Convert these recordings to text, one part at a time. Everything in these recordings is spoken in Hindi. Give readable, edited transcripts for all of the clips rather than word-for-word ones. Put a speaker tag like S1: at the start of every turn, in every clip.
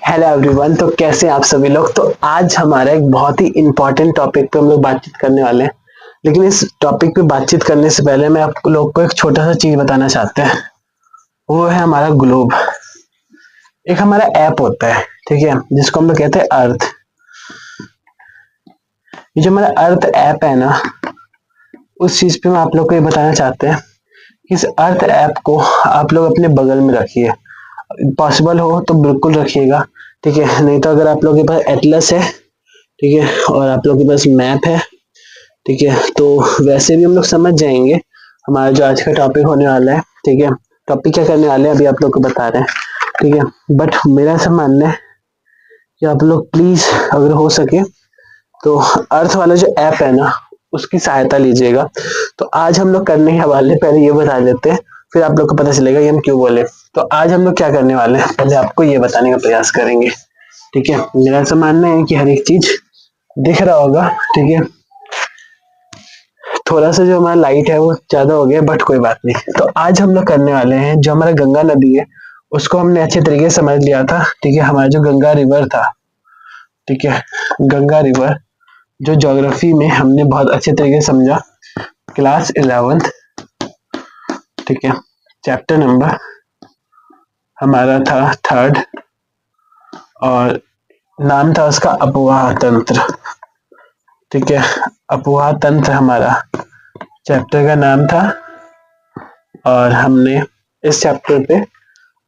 S1: Hello everyone. तो कैसे हैं आप सभी लोग। तो आज हमारा एक बहुत ही इम्पोर्टेंट टॉपिक पे हम लोग बातचीत करने वाले हैं। लेकिन इस टॉपिक पे बातचीत करने से पहले मैं आप लोग को एक छोटा सा चीज बताना चाहते हैं। वो है हमारा ग्लोब। एक हमारा ऐप होता है, ठीक है, जिसको हम लोग कहते हैं अर्थ। ये जो हमारा अर्थ ऐप है ना, उस चीज पे मैं आप लोग को ये बताना चाहते हैं कि इस अर्थ ऐप को आप लोग अपने बगल में रखिए। पॉसिबल हो तो बिल्कुल रखिएगा, ठीक है। नहीं तो अगर आप लोगों के पास एटलस है, ठीक है, और आप लोगों के पास मैप है, ठीक है, तो वैसे भी हम लोग समझ जाएंगे हमारा जो आज का टॉपिक होने वाला है। ठीक है, टॉपिक क्या करने वाले हैं अभी आप लोग को बता रहे हैं, ठीक है। बट मेरा ऐसा मानना है कि आप लोग प्लीज अगर हो सके तो अर्थ वाला जो ऐप है ना, उसकी सहायता लीजिएगा। तो आज हम लोग करने के हवाले पहले ये बता देते हैं, फिर आप लोग को पता चलेगा कि हम क्यों बोले। तो आज हम लोग क्या करने वाले हैं पहले आपको ये बताने का प्रयास करेंगे, ठीक है। मेरा ऐसा मानना है कि हर एक चीज दिख रहा होगा, ठीक है। थोड़ा सा जो हमारा लाइट है वो ज्यादा हो गया, बट कोई बात नहीं। तो आज हम लोग करने वाले हैं, जो हमारा गंगा नदी है उसको हमने अच्छे तरीके से समझ लिया था, ठीक है। हमारा जो गंगा रिवर था, ठीक है, गंगा रिवर जो ज्योग्राफी में हमने बहुत अच्छे तरीके से समझा, क्लास 11th, ठीक है। चैप्टर नंबर हमारा था 3rd, और नाम था उसका अपवाह तंत्र, ठीक है। अपवाह तंत्र हमारा चैप्टर का नाम था, और हमने इस चैप्टर पे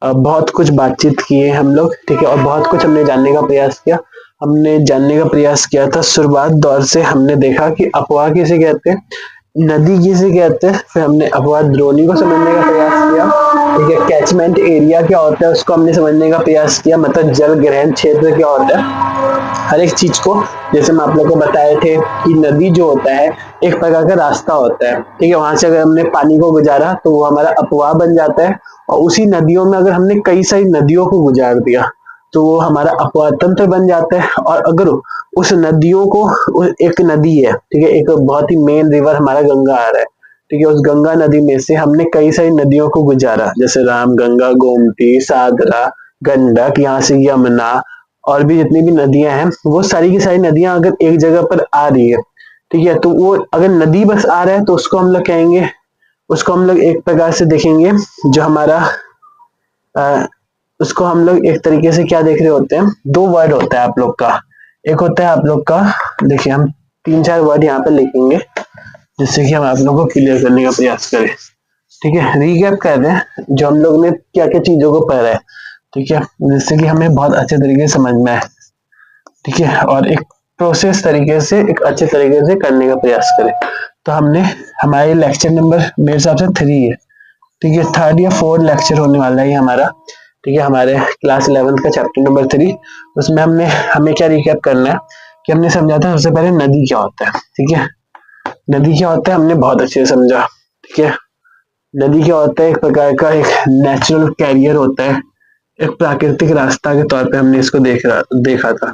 S1: बहुत कुछ बातचीत की है हम लोग, ठीक है। और बहुत कुछ हमने जानने का प्रयास किया। हमने जानने का प्रयास किया था शुरुआत दौर से। हमने देखा कि अपवाह किसे कहते हैं, नदी किसे कहते हैं, फिर हमने अपवाह द्रोणी को समझने का प्रयास किया, ठीक है। कैचमेंट एरिया क्या होता है उसको हमने समझने का प्रयास किया, मतलब जल ग्रहण क्षेत्र क्या होता है, हर एक चीज को। जैसे मैं आप लोग को बताए थे कि नदी जो होता है एक प्रकार का रास्ता होता है, ठीक है। वहां से अगर हमने पानी को गुजारा तो वो हमारा अपवाह बन जाता है, और उसी नदियों में अगर हमने कई सारी नदियों को गुजार दिया तो वो हमारा अपवाह तंत्र बन जाता है। और अगर उस नदियों को, एक नदी है, ठीक है, एक बहुत ही मेन रिवर हमारा गंगा आ रहा है, ठीक है, उस गंगा नदी में से हमने कई सारी नदियों को गुजारा, जैसे राम गंगा, गोमती, सागरा, गंडक, यहाँ से यमुना, और भी जितनी भी नदियां हैं, वो सारी की सारी नदियां अगर एक जगह पर आ रही है, ठीक है, तो वो अगर नदी बस आ रहा है तो उसको हम लोग कहेंगे, उसको हम लोग एक प्रकार से देखेंगे, जो हमारा अ, उसको हम लोग एक तरीके से क्या देख रहे होते हैं, दो वर्ड होता है आप लोग का। एक होता है आप लोग का, देखिए हम 3-4 वर्ड यहाँ पे लिखेंगे जिससे कि हम आप लोगों को क्लियर करने का प्रयास करें, ठीक है। रीकैप कर रहे हैं जो हम लोग ने क्या क्या चीजों को पढ़ा है, ठीक है, जिससे कि हमें बहुत अच्छे तरीके से समझ में आए, ठीक है, और एक प्रोसेस तरीके से, एक अच्छे तरीके से करने का प्रयास करें। तो हमने, हमारे लेक्चर नंबर मेरे हिसाब से 3 है, ठीक है। 3rd या 4th लेक्चर होने वाला है हमारा, ठीक है, हमारे क्लास 11th का चैप्टर नंबर 3। उसमें हमें क्या रिकैप करना है कि हमने समझा था सबसे पहले नदी क्या होता है, ठीक है। नदी क्या होता है हमने बहुत अच्छे से समझा, ठीक है। नदी क्या होता है, एक प्रकार का एक नेचुरल कैरियर होता है, एक प्राकृतिक रास्ता के तौर पे हमने इसको देखा था,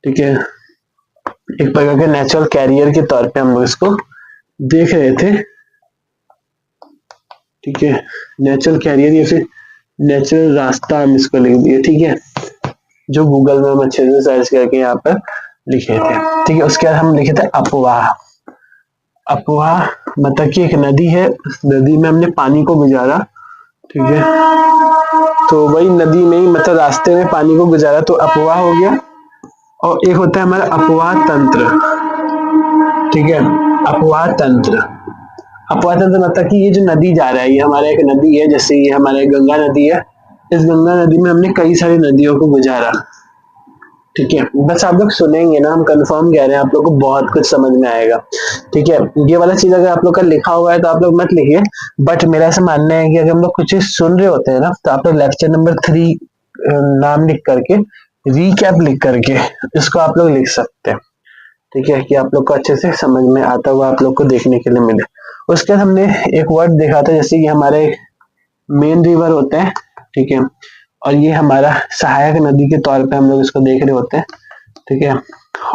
S1: ठीक है। एक प्रकार के नेचुरल कैरियर के तौर पे हम लोग इसको देख रहे थे, ठीक है। नेचुरल कैरियर या फिर नेचुरल रास्ता हम इसको लिख दिए, ठीक है, जो गूगल में हम अच्छे से सर्च करके यहाँ पर लिखे थे, ठीक है। उसके बाद हम लिखे थे अपवाह। अपवाह मतलब कि एक नदी है, उस नदी में हमने पानी को गुजारा, ठीक है, तो वही नदी में ही, मतलब रास्ते में पानी को गुजारा, तो अपवाह हो गया। और एक होता है हमारा अपवाह तंत्र, ठीक है। अपवाह तंत्र, अपवाह तंत्र मतलब कि ये जो नदी जा रहा है, ये हमारा एक नदी है, जैसे ये हमारे गंगा नदी है, इस गंगा नदी में हमने कई सारी नदियों को गुजारा, ठीक है। बस आप लोग सुनेंगे ना, हम कंफर्म कह रहे हैं, आप लोग को बहुत कुछ समझ में आएगा, ठीक है। ये वाला चीज अगर आप लोग का लिखा हुआ है तो आप लोग मत लिखिए, बट मेरा ऐसा मानना है कि अगर हम लोग कुछ चीज सुन रहे होते हैं ना, तो आप लोग लेक्चर नंबर 3 नाम लिख करके, रीकैप लिख करके इसको आप लोग लिख सकते हैं, ठीक है, कि आप लोग को अच्छे से समझ में आता हुआ आप लोग को देखने के लिए मिले। उसके बाद हमने एक वर्ड देखा था, जैसे कि हमारे मेन रिवर होते हैं, ठीक है, और ये हमारा सहायक नदी के तौर पे हम लोग इसको देख रहे होते हैं, ठीक है।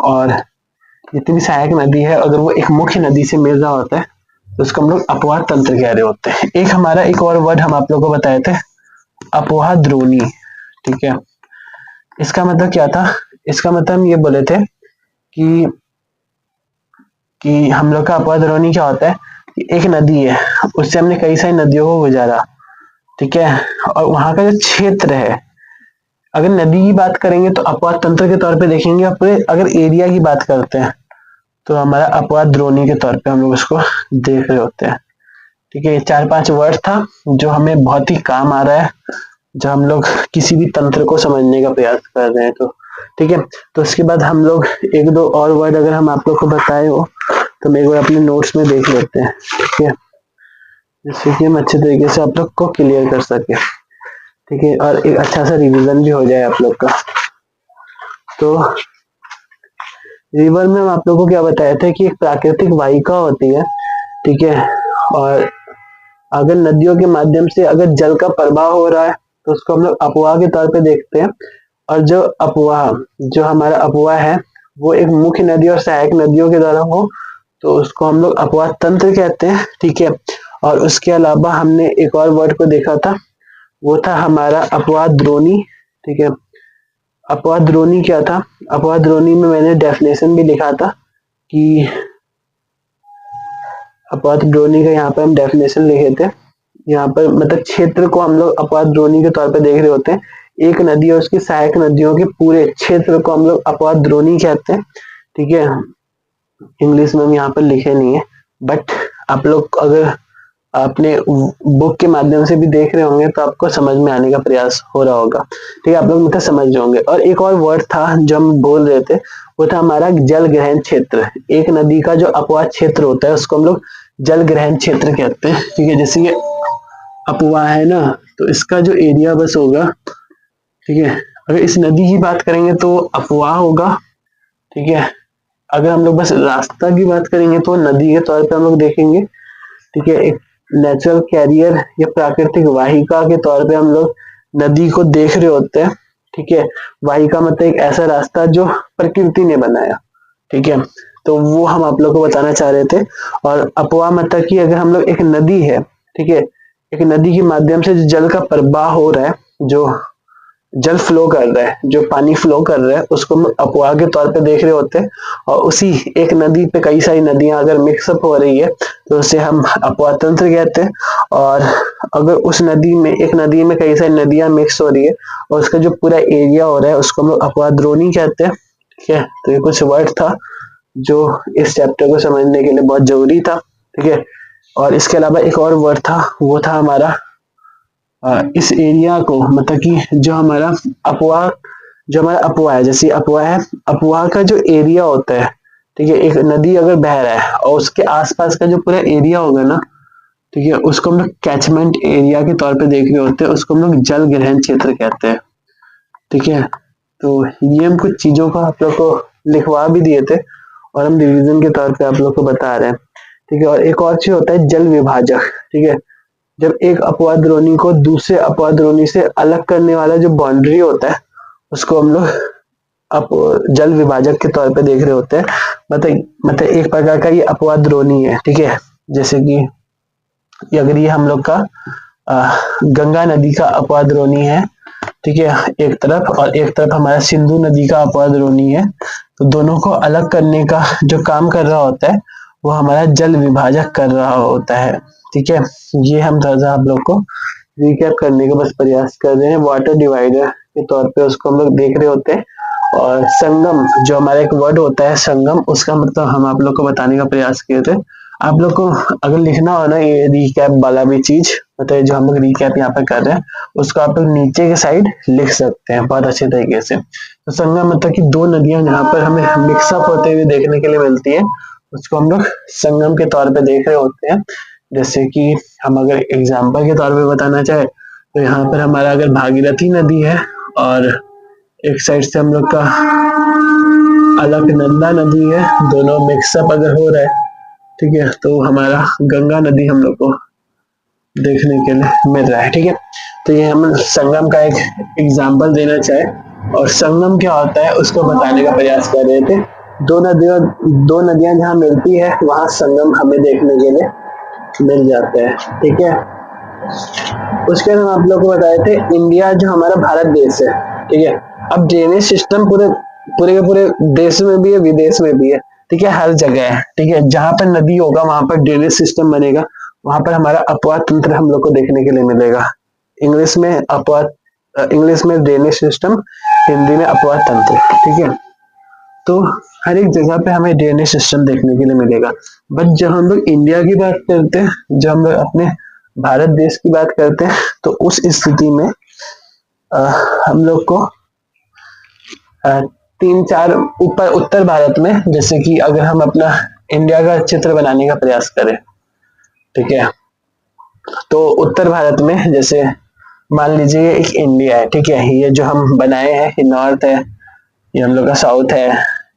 S1: और जितनी भी सहायक नदी है, अगर वो एक मुख्य नदी से मिल रहा होता है तो उसको हम लोग अपवाह तंत्र कह रहे होते हैं। एक हमारा एक और वर्ड हम आप लोग को बताए थे, अपवाह द्रोणी, ठीक है। इसका मतलब क्या था, इसका मतलब हम ये बोले थे कि हम लोग का अपवाद रोनी क्या होता है कि एक नदी है, उससे हमने कई सारी नदियों को गुजारा, ठीक है, और वहां का जो क्षेत्र है, अगर नदी की बात करेंगे तो अपवाद तंत्र के तौर पे देखेंगे, और पूरे अगर एरिया की बात करते हैं तो हमारा अपवाद द्रोणी के तौर पे हम लोग उसको देख रहे होते हैं। ठीक है, ये 4-5 वर्ड था जो हमें बहुत ही काम आ रहा है जब हम लोग किसी भी तंत्र को समझने का प्रयास कर रहे हैं तो। ठीक है, तो उसके बाद हम लोग एक दो और वर्ड अगर हम आप लोग को बताए हो तो मेरे को अपने नोट्स में देख लेते हैं। ठीक है, जिससे कि हम अच्छे तरीके से आप लोग को क्लियर कर सके। ठीक है, और एक अच्छा सा रिवीजन भी हो जाए आप लोग का। तो रिवर में हम आप लोगों को क्या बताया था कि एक प्राकृतिक वाहिका होती है, ठीक है, और अगर नदियों के माध्यम से अगर जल का प्रवाह हो रहा है तो उसको हम लोग अपवाह के तौर पे देखते हैं, और जो अपवाह, जो हमारा अपवाह है वो एक मुख्य नदी और सहायक नदियों के द्वारा हो तो उसको हम लोग अपवाह तंत्र कहते हैं। ठीक है, और उसके अलावा हमने एक और वर्ड को देखा था, वो था हमारा अपवाह द्रोणी। ठीक है, अपवाह द्रोणी क्या था, अपवाह द्रोणी में मैंने डेफिनेशन भी लिखा था कि अपवाद द्रोणी का यहाँ पर हम डेफिनेशन लिखे थे। यहाँ पर मतलब क्षेत्र को हम लोग अपवाद द्रोणी के तौर पे देख रहे होते हैं, एक नदी और उसकी सहायक नदियों के पूरे क्षेत्र को हम लोग अपवाद द्रोणी कहते हैं। ठीक है, इंग्लिश में हम यहाँ पर लिखे नहीं है, बट आप लोग अगर अपने बुक के माध्यम से भी देख रहे होंगे तो आपको समझ में आने का प्रयास हो रहा होगा। ठीक है, आप लोग मतलब समझ रहे होंगे। और एक और वर्ड था जो हम बोल रहे थे, वो था हमारा जल ग्रहण क्षेत्र। एक नदी का जो अपवाह क्षेत्र होता है उसको हम लोग जल ग्रहण क्षेत्र कहते हैं। ठीक है, जैसे ये अपवाह है ना, तो इसका जो एरिया बस होगा, ठीक है, अगर इस नदी की बात करेंगे तो अपवाह होगा। ठीक है, अगर हम लोग बस रास्ता की बात करेंगे तो नदी के तौर पे हम लोग देखेंगे। ठीक है, एक नेचुरल कैरियर या प्राकृतिक वाहिका के तौर पे हम लोग नदी को देख रहे होते हैं। ठीक है, वाहिका मतलब एक ऐसा रास्ता जो प्रकृति ने बनाया। ठीक है, तो वो हम आप लोग को बताना चाह रहे थे। और अपवाह मतलब कि अगर हम लोग एक नदी है, ठीक है, एक नदी के माध्यम से जो जल का प्रवाह हो रहा है, जो जल फ्लो कर रहा है, जो पानी फ्लो कर रहा है, उसको हम अपवाह के तौर पे देख रहे होते हैं। और उसी एक नदी पे कई सारी नदियां अगर मिक्सअप हो रही है तो उसे हम अपवाह तंत्र कहते हैं। और अगर उस नदी में, एक नदी में कई सारी नदियां मिक्स हो रही है और उसका जो पूरा एरिया हो रहा है उसको हम लोग अपवाह द्रोणी कहते हैं। ठीक है, तो ये कुछ वर्ड था जो इस चैप्टर को समझने के लिए बहुत जरूरी था। ठीक है, और इसके अलावा एक और वर्ड था, वो था हमारा इस एरिया को, मतलब कि जो हमारा अपवाह, जो हमारा अपवाह है, जैसे अपवाह है, अपवाह का जो एरिया होता है, ठीक है, एक नदी अगर बह रहा है और उसके आसपास का जो पूरा एरिया होगा ना, ठीक है, उसको हम लोग कैचमेंट एरिया के तौर पे देख रहे होते हैं, उसको हम लोग जल ग्रहण क्षेत्र कहते हैं। ठीक है, तो ये हम कुछ चीजों को आप लोग को लिखवा भी दिए थे और हम रिवीजन के तौर पे आप लोग को बता रहे हैं। ठीक है, और एक और चीज होता है जल विभाजक। ठीक है, जब एक अपवाद द्रोणी को दूसरे अपवाद द्रोणी से अलग करने वाला जो बाउंड्री होता है उसको हम लोग अप जल विभाजक के तौर पे देख रहे होते हैं। मतलब एक प्रकार का ये अपवाद द्रोणी है। ठीक है, जैसे कि अगर ये हम लोग का गंगा नदी का अपवाद द्रोणी है, ठीक है, एक तरफ, और एक तरफ हमारा सिंधु नदी का अपवाद द्रोणी है, तो दोनों को अलग करने का जो काम कर रहा होता है वो हमारा जल विभाजक कर रहा होता है। ठीक है, ये हम थोड़ा आप लोग को रिकैप करने का बस प्रयास कर रहे हैं। वाटर डिवाइडर के तौर पे उसको हम लोग देख रहे होते हैं। और संगम, जो हमारा एक वर्ड होता है संगम, उसका मतलब हम आप लोग को बताने का प्रयास किए थे। आप लोग को अगर लिखना हो ना ये रिकैप वाला भी चीज, मतलब जो हम लोग रिकैप यहाँ पे कर रहे हैं उसको आप लोग नीचे के साइड लिख सकते हैं बहुत अच्छे तरीके से। तो संगम मतलब कि दो नदियां जहाँ पर हमें मिक्सअप होते हुए देखने के लिए मिलती है, उसको हम लोग संगम के तौर पे देख रहे होते हैं। जैसे कि हम अगर एग्जाम्पल के तौर पे बताना चाहे तो यहाँ पर हमारा अगर भागीरथी नदी है और एक साइड से हम लोग का अलकनंदा नदी है, दोनों मिक्सअप अगर हो रहा है, ठीक है, तो हमारा गंगा नदी हम लोग को देखने के लिए मिल रहा है। ठीक है, तो ये हम संगम का एक एग्जाम्पल देना चाहे और संगम क्या होता है उसको बताने का प्रयास कर रहे थे। दो नदियां जहाँ मिलती है वहां संगम हमें देखने के लिए मिल जाता है। ठीक है, उसके बाद हम आप लोग को बताए थे इंडिया, जो हमारा भारत देश है, ठीक है। अब ड्रेनेज सिस्टम पूरे पूरे के पूरे देश में भी है, विदेश में भी है, ठीक है, हर जगह है, ठीक है। जहां पर नदी होगा वहां पर ड्रेनेज सिस्टम बनेगा, वहां पर हमारा अपवाद तंत्र हम लोग को देखने के लिए मिलेगा। इंग्लिश में इंग्लिश में ड्रेनेज सिस्टम, हिंदी में अपवाद तंत्र, ठीक है। तो हर एक जगह पे हमें ड्रेनेज सिस्टम देखने के लिए मिलेगा। बट जब हम लोग इंडिया की बात करते हैं, जब हम लोग अपने भारत देश की बात करते हैं, तो उस स्थिति में हम लोग को तीन चार ऊपर उत्तर भारत में, जैसे कि अगर हम अपना इंडिया का चित्र बनाने का प्रयास करें, ठीक है, तो उत्तर भारत में जैसे मान लीजिए एक इंडिया है, ठीक है, ये जो हम बनाए हैं, ये नॉर्थ है, ये हम लोग का साउथ है,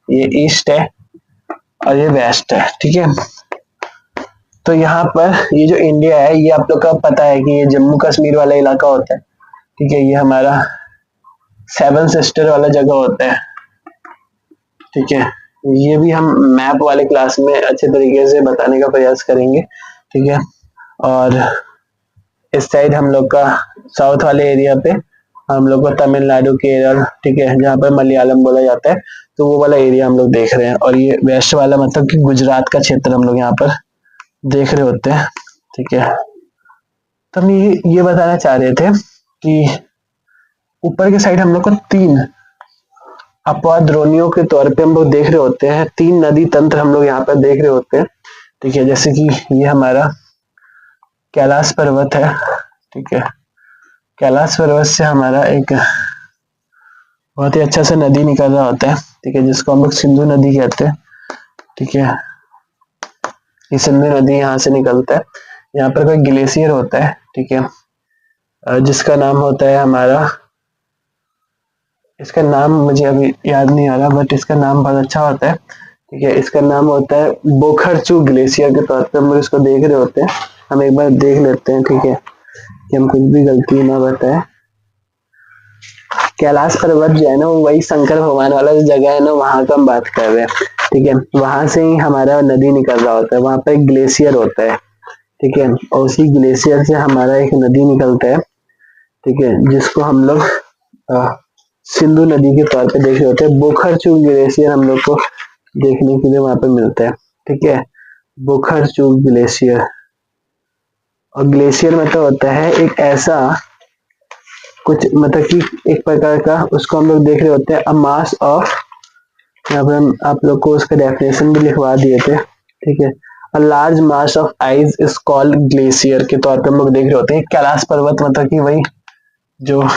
S1: ये ईस्ट है और ये वेस्ट है, ठीक है। तो यहाँ पर ये जो इंडिया है, ये आप लोग का पता है कि ये जम्मू कश्मीर वाला इलाका होता है, ठीक है, ये हमारा सेवन सिस्टर वाला जगह होता है, ठीक है। ये भी हम मैप वाले क्लास में अच्छे तरीके से बताने का प्रयास करेंगे, ठीक है। और इस साइड हम लोग का साउथ वाले एरिया पे हम लोग को तमिलनाडु, केरल, ठीक है, जहाँ पर मलयालम बोला जाता है, तो वो वाला एरिया हम लोग देख रहे हैं। और ये वेस्ट वाला मतलब कि गुजरात का क्षेत्र हम लोग यहाँ पर देख रहे होते हैं, ठीक है। तो हम ये बताना चाह रहे थे कि ऊपर के साइड हम लोग को तीन अपवाद द्रोणियों के तौर पे हम लोग देख रहे होते हैं, तीन नदी तंत्र हम लोग यहाँ पर देख रहे होते हैं, ठीक है। जैसे कि ये हमारा कैलाश पर्वत है, ठीक है, कैलाश पर्वत से हमारा एक बहुत ही अच्छा सा नदी निकल रहा होता है, ठीक है, जिसको हम लोग सिंधु नदी कहते हैं, ठीक है। ये सिंधु नदी यहाँ से निकलता है, यहाँ पर कोई ग्लेशियर होता है, ठीक है, जिसका नाम होता है हमारा, इसका नाम मुझे अभी याद नहीं आ रहा, बट इसका नाम बहुत अच्छा होता है, ठीक है। इसका नाम होता है बोखरचू ग्लेशियर के तौर पे हम लोग इसको देख रहे होते हैं। हम एक बार देख लेते हैं, ठीक है, कि हम कुछ भी गलती ना बताएं। कैलाश पर्वत जो है ना, वो वही शंकर भगवान वाला जो जगह है ना, वहां का हम बात कर रहे हैं, ठीक है। वहां से ही हमारा नदी निकल रहा होता है, वहां पर एक ग्लेशियर होता है, ठीक है, और उसी ग्लेशियर से हमारा एक नदी निकलता है, ठीक है, जिसको हम लोग सिंधु नदी के तौर पे देख रहे होते हैं। बोखरचू ग्लेशियर हम लोग को देखने के लिए वहां पे मिलता है, ठीक है, बोखरचू ग्लेशियर। और ग्लेशियर मतलब होता है एक ऐसा कुछ, मतलब कि एक प्रकार का, उसको हम लोग देख रहे होते हैं अ मास ऑफ, यहाँ पर हम आप लोग को उसका डेफिनेशन भी लिखवा दिए थे, ठीक है। A large mass of ice is called glacier के तौर पे हम लोग देख रहे होते हैं। कैलाश पर्वत मतलब कि वही जो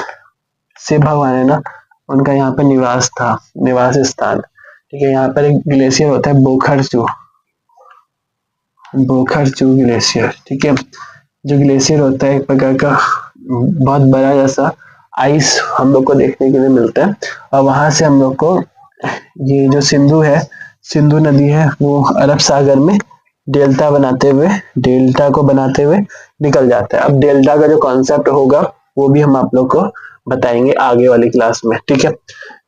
S1: शिव भगवान है ना, उनका यहाँ पर निवास था, निवास स्थान, ठीक है। यहाँ पर एक ग्लेशियर होता है बोखरचू, बोखरचू ग्लेशियर, ठीक है। जो ग्लेशियर होता है एक प्रकार का बहुत बड़ा जैसा आइस हम लोग को देखने के लिए मिलता है। और वहां से हम लोग को ये जो सिंधु है, सिंधु नदी है, वो अरब सागर में डेल्टा को बनाते हुए निकल जाता है। अब डेल्टा का जो कॉन्सेप्ट होगा वो भी हम आप लोग को बताएंगे आगे वाली क्लास में, ठीक है।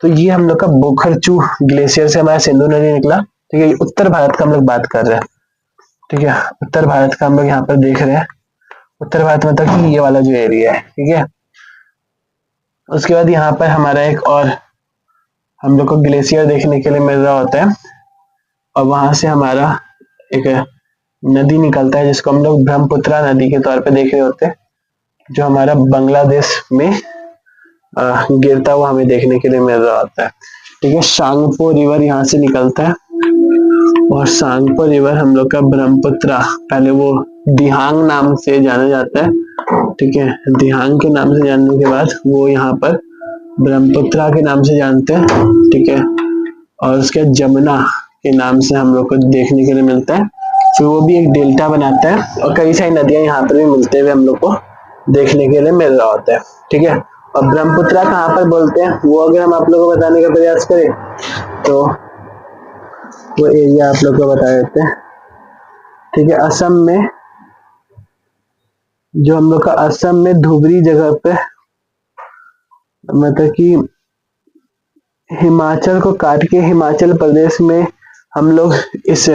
S1: तो ये हम लोग का बोखरचू ग्लेशियर से हमारा सिंधु नदी निकला, ठीक है। उत्तर भारत का हम लोग बात कर रहे हैं, ठीक है, उत्तर भारत का हम लोग यहाँ पर देख रहे हैं। उत्तर भारत मतलब कि ये वाला जो एरिया है, ठीक है। उसके बाद यहाँ पर हमारा एक और हम लोग को ग्लेशियर देखने के लिए मिल रहा होता है, और वहां से हमारा एक नदी निकलता है, जिसको हम लोग ब्रह्मपुत्रा नदी के तौर पे देख रहे होते हैं, जो हमारा बांग्लादेश में गिरता हुआ हमें देखने के लिए मिल रहा होता है, ठीक है। सांगपो रिवर यहाँ से निकलता है, और सांगपो रिवर हम लोग का ब्रह्मपुत्रा, पहले वो दिहांग नाम से जाना जाता है, ठीक है। दिहांग के नाम से जानने के बाद वो यहाँ पर ब्रह्मपुत्रा के नाम से जानते हैं, ठीक है। और उसके जमुना के नाम से हम लोग को देखने के लिए मिलता है। फिर वो भी एक डेल्टा बनाता है, और कई सारी नदियां यहाँ पर भी मिलते हुए हम लोग को देखने के लिए मिल रहा होता है, ठीक है। और ब्रह्मपुत्रा कहाँ पर बोलते हैं वो अगर हम आप लोगों को बताने का प्रयास करें, तो वो एरिया आप लोग को बता देते हैं, ठीक है। असम में, जो हम लोग का असम में धुबरी जगह पे, मतलब कि हिमाचल को काट के हिमाचल प्रदेश में हम लोग इस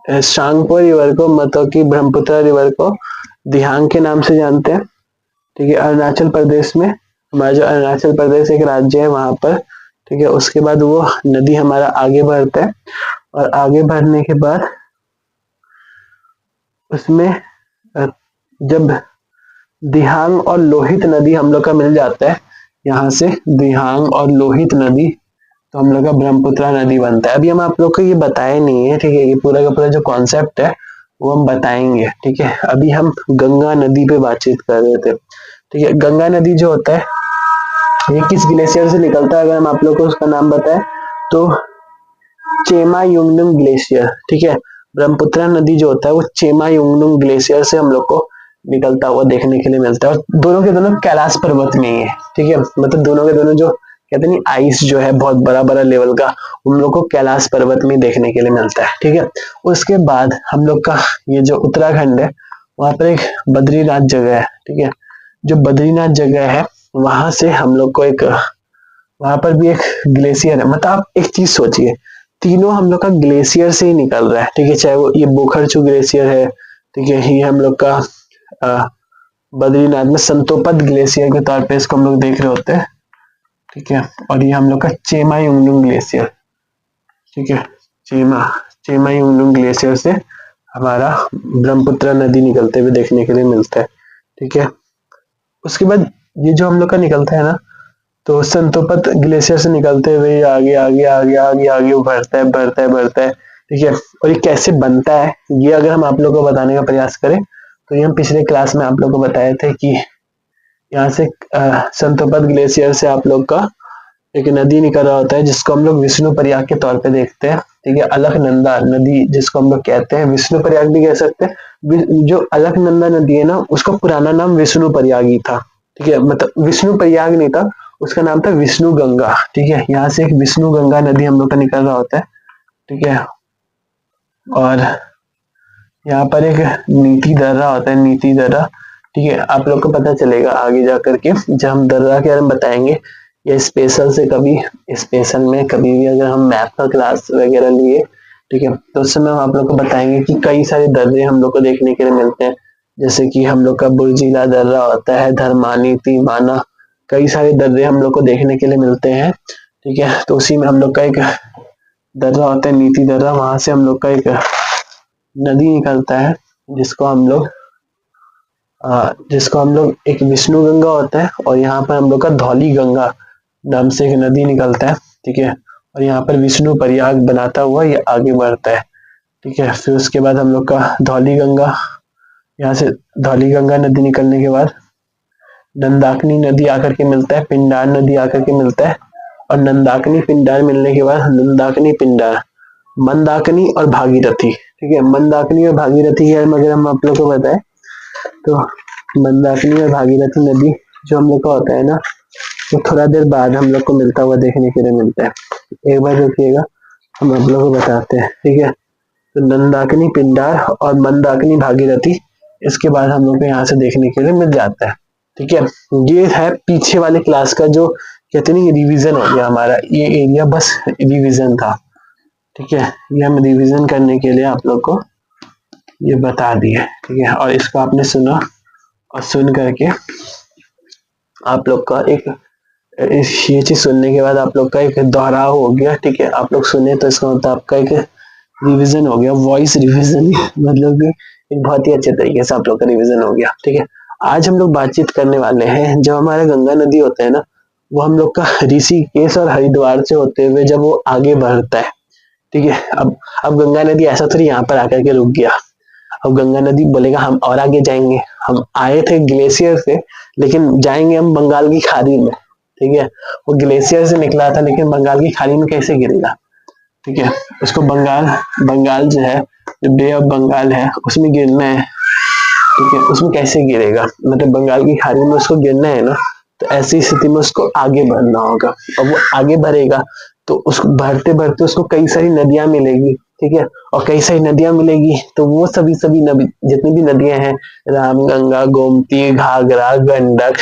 S1: सांगपो रिवर को, मतलब कि ब्रह्मपुत्र रिवर को दिहांग के नाम से जानते हैं, ठीक है। अरुणाचल प्रदेश में हमारा जो अरुणाचल प्रदेश एक राज्य है वहां पर, ठीक है। उसके बाद वो नदी हमारा आगे बढ़ता है और आगे बढ़ने के बाद उसमें जब दिहांग और लोहित नदी हम लोग का मिल जाता है, यहाँ से दिहांग और लोहित नदी, तो हम लोग का ब्रह्मपुत्र नदी बनता है। अभी हम आप लोग को ये बताए नहीं है, ठीक है। ये पूरा का पूरा जो कॉन्सेप्ट है वो हम बताएंगे, ठीक है। अभी हम गंगा नदी पे बातचीत कर रहे थे, ठीक है। गंगा नदी जो होता है ये किस ग्लेशियर से निकलता है, अगर हम आप लोग को उसका नाम बताएं तो चेमा युंगनुंग ग्लेशियर, ठीक है। ब्रह्मपुत्र नदी जो होता है वो चेमा युंगनुंग ग्लेशियर से हम लोग को निकलता हुआ देखने के लिए मिलता है, और दोनों के दोनों कैलाश पर्वत में ही है, ठीक है। मतलब दोनों के दोनों जो कहते नहीं आइस जो है बहुत बड़ा बड़ा लेवल का, उन लोग को कैलाश पर्वत में देखने के लिए मिलता है, ठीक है। उसके बाद हम लोग का ये जो उत्तराखंड है वहां पर एक बद्रीनाथ जगह है, ठीक है। जो बद्रीनाथ जगह है वहां से हम लोग को एक, वहां पर भी एक ग्लेशियर है। मतलब आप एक चीज सोचिए, तीनों हम लोग का ग्लेशियर से ही निकल रहा है, ठीक है। चाहे वो ये बोखरचू ग्लेशियर है, ठीक है, ये हम लोग का बद्रीनाथ में संतोपत ग्लेशियर के तौर पे इसको हम लोग देख रहे होते हैं, ठीक है। और ये हम लोग का चेमा युंगनुंग ग्लेशियर, ठीक है। चेमा चेमा युंगनुंग ग्लेशियर से हमारा ब्रह्मपुत्र नदी निकलते हुए देखने के लिए मिलता है, ठीक है। उसके बाद ये जो हम लोग का निकलता है ना, तो संतोपत ग्लेशियर से निकलते हुए आगे आगे आगे आगे आगे बढ़ता है बढ़ता है बढ़ता है, ठीक है। और ये कैसे बनता है ये अगर हम आप लोग को बताने का प्रयास करें तो ये हम पिछले क्लास में आप लोग को बताए थे कि यहाँ से संतोपत ग्लेशियर से आप लोग का एक नदी निकल रहा होता है जिसको हम लोग विष्णु प्रयाग के तौर पे देखते हैं, ठीक है। अलकनंदा नदी जिसको हम लोग कहते हैं, विष्णु प्रयाग भी कह सकते हैं। जो अलकनंदा नदी है ना उसका पुराना नाम विष्णु प्रयाग ही था, ठीक है। मतलब विष्णु प्रयाग नहीं था, उसका नाम था विष्णु गंगा, ठीक है। यहाँ से एक विष्णु गंगा नदी हम लोग का निकल रहा होता है, ठीक है। और यहाँ पर एक नीति दर्रा होता है, नीति दर्रा, ठीक है। आप लोग को पता चलेगा आगे जा करके जब हम दर्रा के बारे में बताएंगे, या स्पेशल से कभी स्पेशल में कभी भी अगर हम मैथ का क्लास वगैरह लिए, ठीक है, तो उस समय हम आप लोग को बताएंगे कि कई सारे दर्रे हम लोग को देखने के लिए मिलते हैं। जैसे कि हम लोग का बुर्जीला दर्रा होता है, धर्मानी, तीमाना, कई सारे दर्रे हम लोग को देखने के लिए मिलते हैं, ठीक है। तो उसी में हम लोग का एक दर्रा होता है नीति दर्रा, वहां से हम लोग का एक नदी निकलता है जिसको हम लोग एक विष्णु गंगा होता है, और यहाँ पर हम लोग का धौली गंगा नाम से एक नदी निकलता है, ठीक है। और यहाँ पर विष्णु प्रयाग बनाता हुआ ये आगे बढ़ता है, ठीक है। फिर उसके बाद हम लोग का धौली गंगा, यहाँ से धौली गंगा नदी निकलने के बाद नंदाकिनी नदी आकर के मिलता है, पिंडार नदी आकर के मिलता है, और नंदाकिनी पिंडार मिलने के बाद नंदाकिनी पिंडार, मंदाकिनी और भागीरथी, ठीक है। मंदाकिनी और भागीरथी के अगर हम आप लोग को बताएं तो मंदाकिनी और भागीरथी नदी जो हम लोग का होता है ना, तो थोड़ा देर बाद हम लोग को मिलता हुआ देखने के लिए मिलता है। एक बार रुकिएगा, हम आप लोग को बताते हैं, ठीक है। तो नंदाकिनी पिंडार और मंदाकिनी भागीरथी, इसके बाद हम लोग को यहाँ से देखने के लिए मिल जाता है, ठीक है। ये है पीछे वाले क्लास का जो कहते नहीं रिवीजन हो गया हमारा, ये एरिया बस रिवीजन था, ठीक है। ये हम रिवीजन करने के लिए आप लोग को ये बता दिए, ठीक है। और इसको आपने सुना, और सुन करके आप लोग का एक ये चीज सुनने के बाद आप लोग का एक दोहराव हो गया, ठीक है। आप लोग सुने तो इसका मतलब आपका एक रिवीजन हो गया, वॉइस रिवीजन, मतलब कि एक बहुत ही अच्छे तरीके से आप लोग का रिवीजन हो गया, ठीक है। आज हम लोग बातचीत करने वाले हैं, जब हमारा गंगा नदी होता है ना, वो हम लोग का ऋषिकेश और हरिद्वार से होते हुए जब वो आगे बढ़ता है, ठीक है। अब गंगा नदी ऐसा थोड़ी यहाँ पर आकर के रुक गया। अब गंगा नदी बोलेगा हम और आगे जाएंगे, हम आए थे ग्लेशियर से लेकिन जाएंगे हम बंगाल की खाड़ी में, ठीक है। वो ग्लेशियर से निकला था लेकिन बंगाल की खाड़ी में कैसे गिरेगा, ठीक है। उसको बंगाल जो है, जो बे ऑफ बंगाल है उसमें गिरना है, ठीक है। उसमें कैसे गिरेगा, मतलब बंगाल की खाड़ी में उसको गिरना है ना, तो ऐसी स्थिति में उसको आगे बढ़ना होगा, और वो आगे बढ़ेगा तो उसको बढ़ते बढ़ते उसको कई सारी नदियां मिलेगी, ठीक है। और कई सारी नदियां मिलेगी तो वो सभी जितनी भी नदियां हैं, रामगंगा, गोमती, घाघरा, गंडक,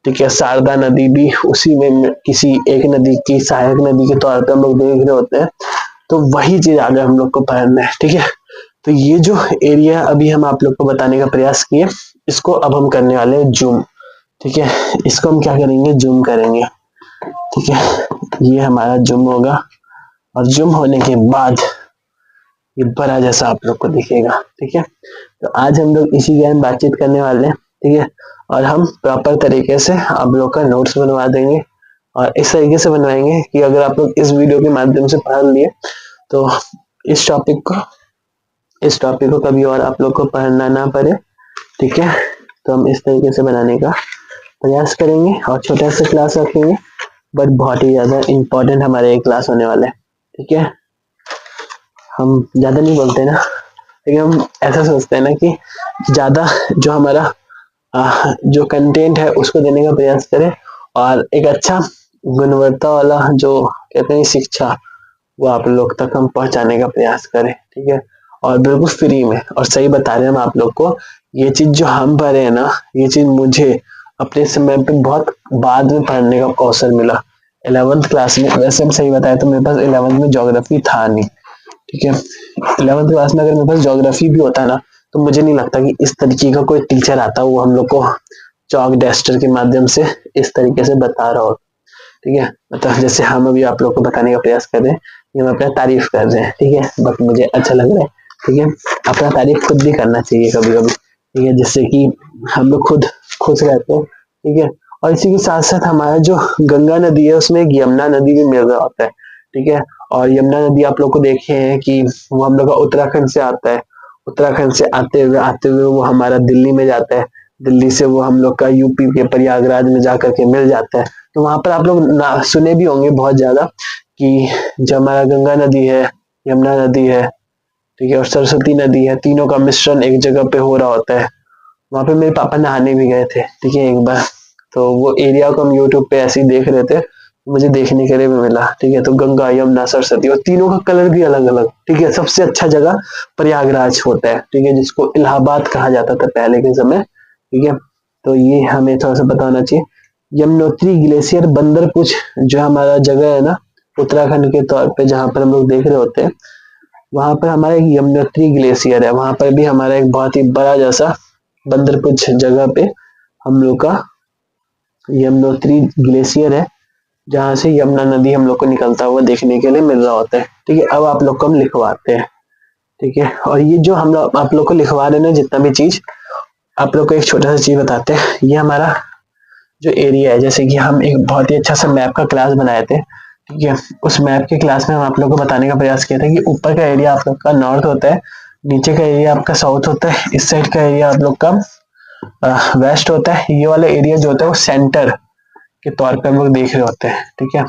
S1: ठीक है, शारदा नदी भी उसी में किसी एक नदी की सहायक नदी के तौर पर हम लोग देख रहे होते हैं। तो वही चीज आगे हम लोग को पढ़ना है, ठीक है। तो ये जो एरिया अभी हम आप लोग को बताने का प्रयास किए, इसको अब हम करने वाले हैं जूम, ठीक है, इसको हम क्या करेंगे, जूम करेंगे। ठीक है, ये हमारा जूम होगा और जूम होने के बाद ये बड़ा जैसा आप लोग को दिखेगा। ठीक है, तो आज हम लोग इसी के बातचीत करने वाले हैं। ठीक है, और हम प्रॉपर तरीके से आप लोग का नोट्स बनवा देंगे और इस तरीके से बनवाएंगे कि अगर आप लोग इस वीडियो के माध्यम से पढ़ लिए तो इस टॉपिक को कभी और आप लोग को पढ़ना ना पड़े। ठीक है, तो हम इस तरीके से बनाने का प्रयास करेंगे और छोटा सा क्लास रखेंगे, बट बहुत ही ज्यादा इम्पोर्टेंट हमारे एक क्लास होने वाला है। ठीक है, हम ज्यादा नहीं बोलते ना, लेकिन हम ऐसा सोचते हैं ना कि ज्यादा जो हमारा जो कंटेंट है उसको देने का प्रयास करें और एक अच्छा गुणवत्ता वाला जो कहते हैं शिक्षा वो आप लोग तक हम पहुंचाने का प्रयास करें। ठीक है, और बिल्कुल फ्री में। और सही बता रहे हैं हम आप लोग को, ये चीज जो हम पढ़ रहे हैं ना, ये चीज मुझे अपने समय पे बहुत बाद में पढ़ने का अवसर मिला 11th क्लास में। वैसे हम सही बताया तो मेरे पास 11th में ज्योग्राफी था नहीं। ठीक है, 11th क्लास में अगर मेरे पास ज्योग्राफी भी होता ना तो मुझे नहीं लगता कि इस तरीके का कोई टीचर आता वो हम लोग को चौक डस्टर के माध्यम से इस तरीके से बता रहा हो। ठीक है, मतलब जैसे हम अभी आप लोग को बताने का प्रयास कर रहे हैं, ये हम अपना तारीफ कर रहे हैं। ठीक है, बट मुझे अच्छा लग रहा है। ठीक है, अपना तारीफ खुद भी करना चाहिए कभी कभी। ठीक है, जिससे कि हम लोग खुद खुश रहते हैं। ठीक है, और इसी के साथ साथ हमारा जो गंगा नदी है उसमें एक यमुना नदी भी मिल रहा होता है। ठीक है, और यमुना नदी आप लोग को देखे हैं कि वो हम लोग का उत्तराखंड से आता है। उत्तराखंड से आते हुए वो हमारा दिल्ली में जाता है। दिल्ली से वो हम लोग का यूपी के प्रयागराज में जाकर के मिल जाता है। तो वहां पर आप लोग सुने भी होंगे बहुत ज्यादा कि जो हमारा गंगा नदी है, यमुना नदी है, ठीक है, और सरस्वती नदी है, तीनों का मिश्रण एक जगह पे हो रहा होता है। वहां पे मेरे पापा नहाने भी गए थे। ठीक है, एक बार तो वो एरिया को हम यूट्यूब पे ऐसे ही देख रहे थे, मुझे देखने के लिए भी मिला। ठीक है, तो गंगा यमुना सरस्वती और तीनों का कलर भी अलग अलग। ठीक है, सबसे अच्छा जगह प्रयागराज होता है। ठीक है, जिसको इलाहाबाद कहा जाता था पहले के समय। ठीक है, तो ये हमें थोड़ा सा पता होना चाहिए। यमुनोत्री ग्लेशियर बंदरपुछ जो हमारा जगह है ना उत्तराखंड के तौर पे, जहाँ पर हम लोग देख रहे होते हैं, वहां पर हमारा एक यमुनोत्री ग्लेशियर है। वहां पर भी हमारा एक बहुत ही बड़ा जैसा बंदरपुछ जगह पे हम लोग का यमुनोत्री ग्लेशियर है, जहां से यमुना नदी हम लोग को निकलता हुआ देखने के लिए मिल रहा होता है। ठीक है, अब आप लोग को हम लिखवाते हैं। ठीक है, और ये जो हम लोग आप लोग को लिखवा रहे हैं ना, जितना भी चीज आप लोग को एक छोटा सा चीज बताते हैं। ये हमारा जो एरिया है, जैसे कि हम एक बहुत ही अच्छा सा मैप का क्लास बनाए थे। ठीक है, उस मैप के क्लास में हम आप लोग को बताने का प्रयास किया था कि ऊपर का एरिया आप लोग का नॉर्थ होता है, नीचे का एरिया आपका साउथ होता है, इस साइड का एरिया आप लोग का वेस्ट होता है, ये वाला एरिया जो होता है वो सेंटर के तौर पे हम लोग देख रहे होते हैं। ठीक है,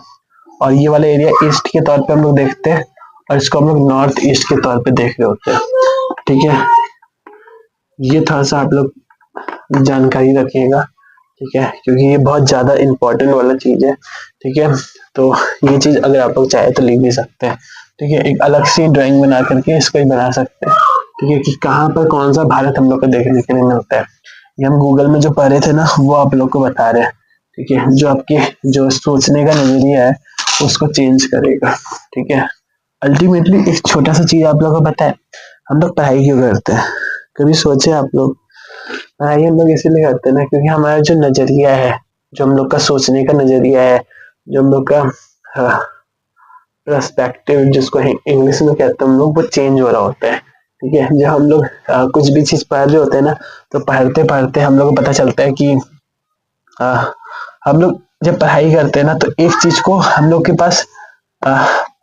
S1: और ये वाला एरिया ईस्ट के तौर पे हम लोग देखते हैं और इसको हम लोग नॉर्थ ईस्ट के तौर पे देख रहे होते हैं। ठीक है, ये थोड़ा सा आप लोग जानकारी रखिएगा। ठीक है, क्योंकि ये बहुत ज्यादा इंपॉर्टेंट वाला चीज है। ठीक है, तो ये चीज अगर आप लोग चाहे तो लिख भी सकते हैं। ठीक है, एक अलग सी ड्राइंग बना करके इसको ही बना सकते हैं। ठीक है, कि कहाँ पर कौन सा भारत हम लोग को देखने के लिए मिलता है। ये हम गूगल में जो पढ़े थे ना वो आप लोग को बता रहे हैं। ठीक है, जो आपके जो सोचने का नजरिया है उसको चेंज करेगा। ठीक है, अल्टीमेटली एक छोटा सा चीज आप लोग को पता है, हम लोग पढ़ाई क्यों करते हैं? कभी सोचे आप लोग? पढ़ाई हम लोग इसीलिए करते हैं ना क्योंकि हमारा जो नजरिया है, जो हम लोग का सोचने का नजरिया है, जो हम लोग का पर्सपेक्टिव जिसको इंग्लिश में कहते हैं हम लोग, वो चेंज हो रहा होता है। ठीक है, जब हम लोग कुछ भी चीज पढ़ रहे होते हैं ना तो पढ़ते पढ़ते हम लोग को पता चलता है कि हम लोग जब पढ़ाई करते हैं ना तो एक चीज को हम लोग के पास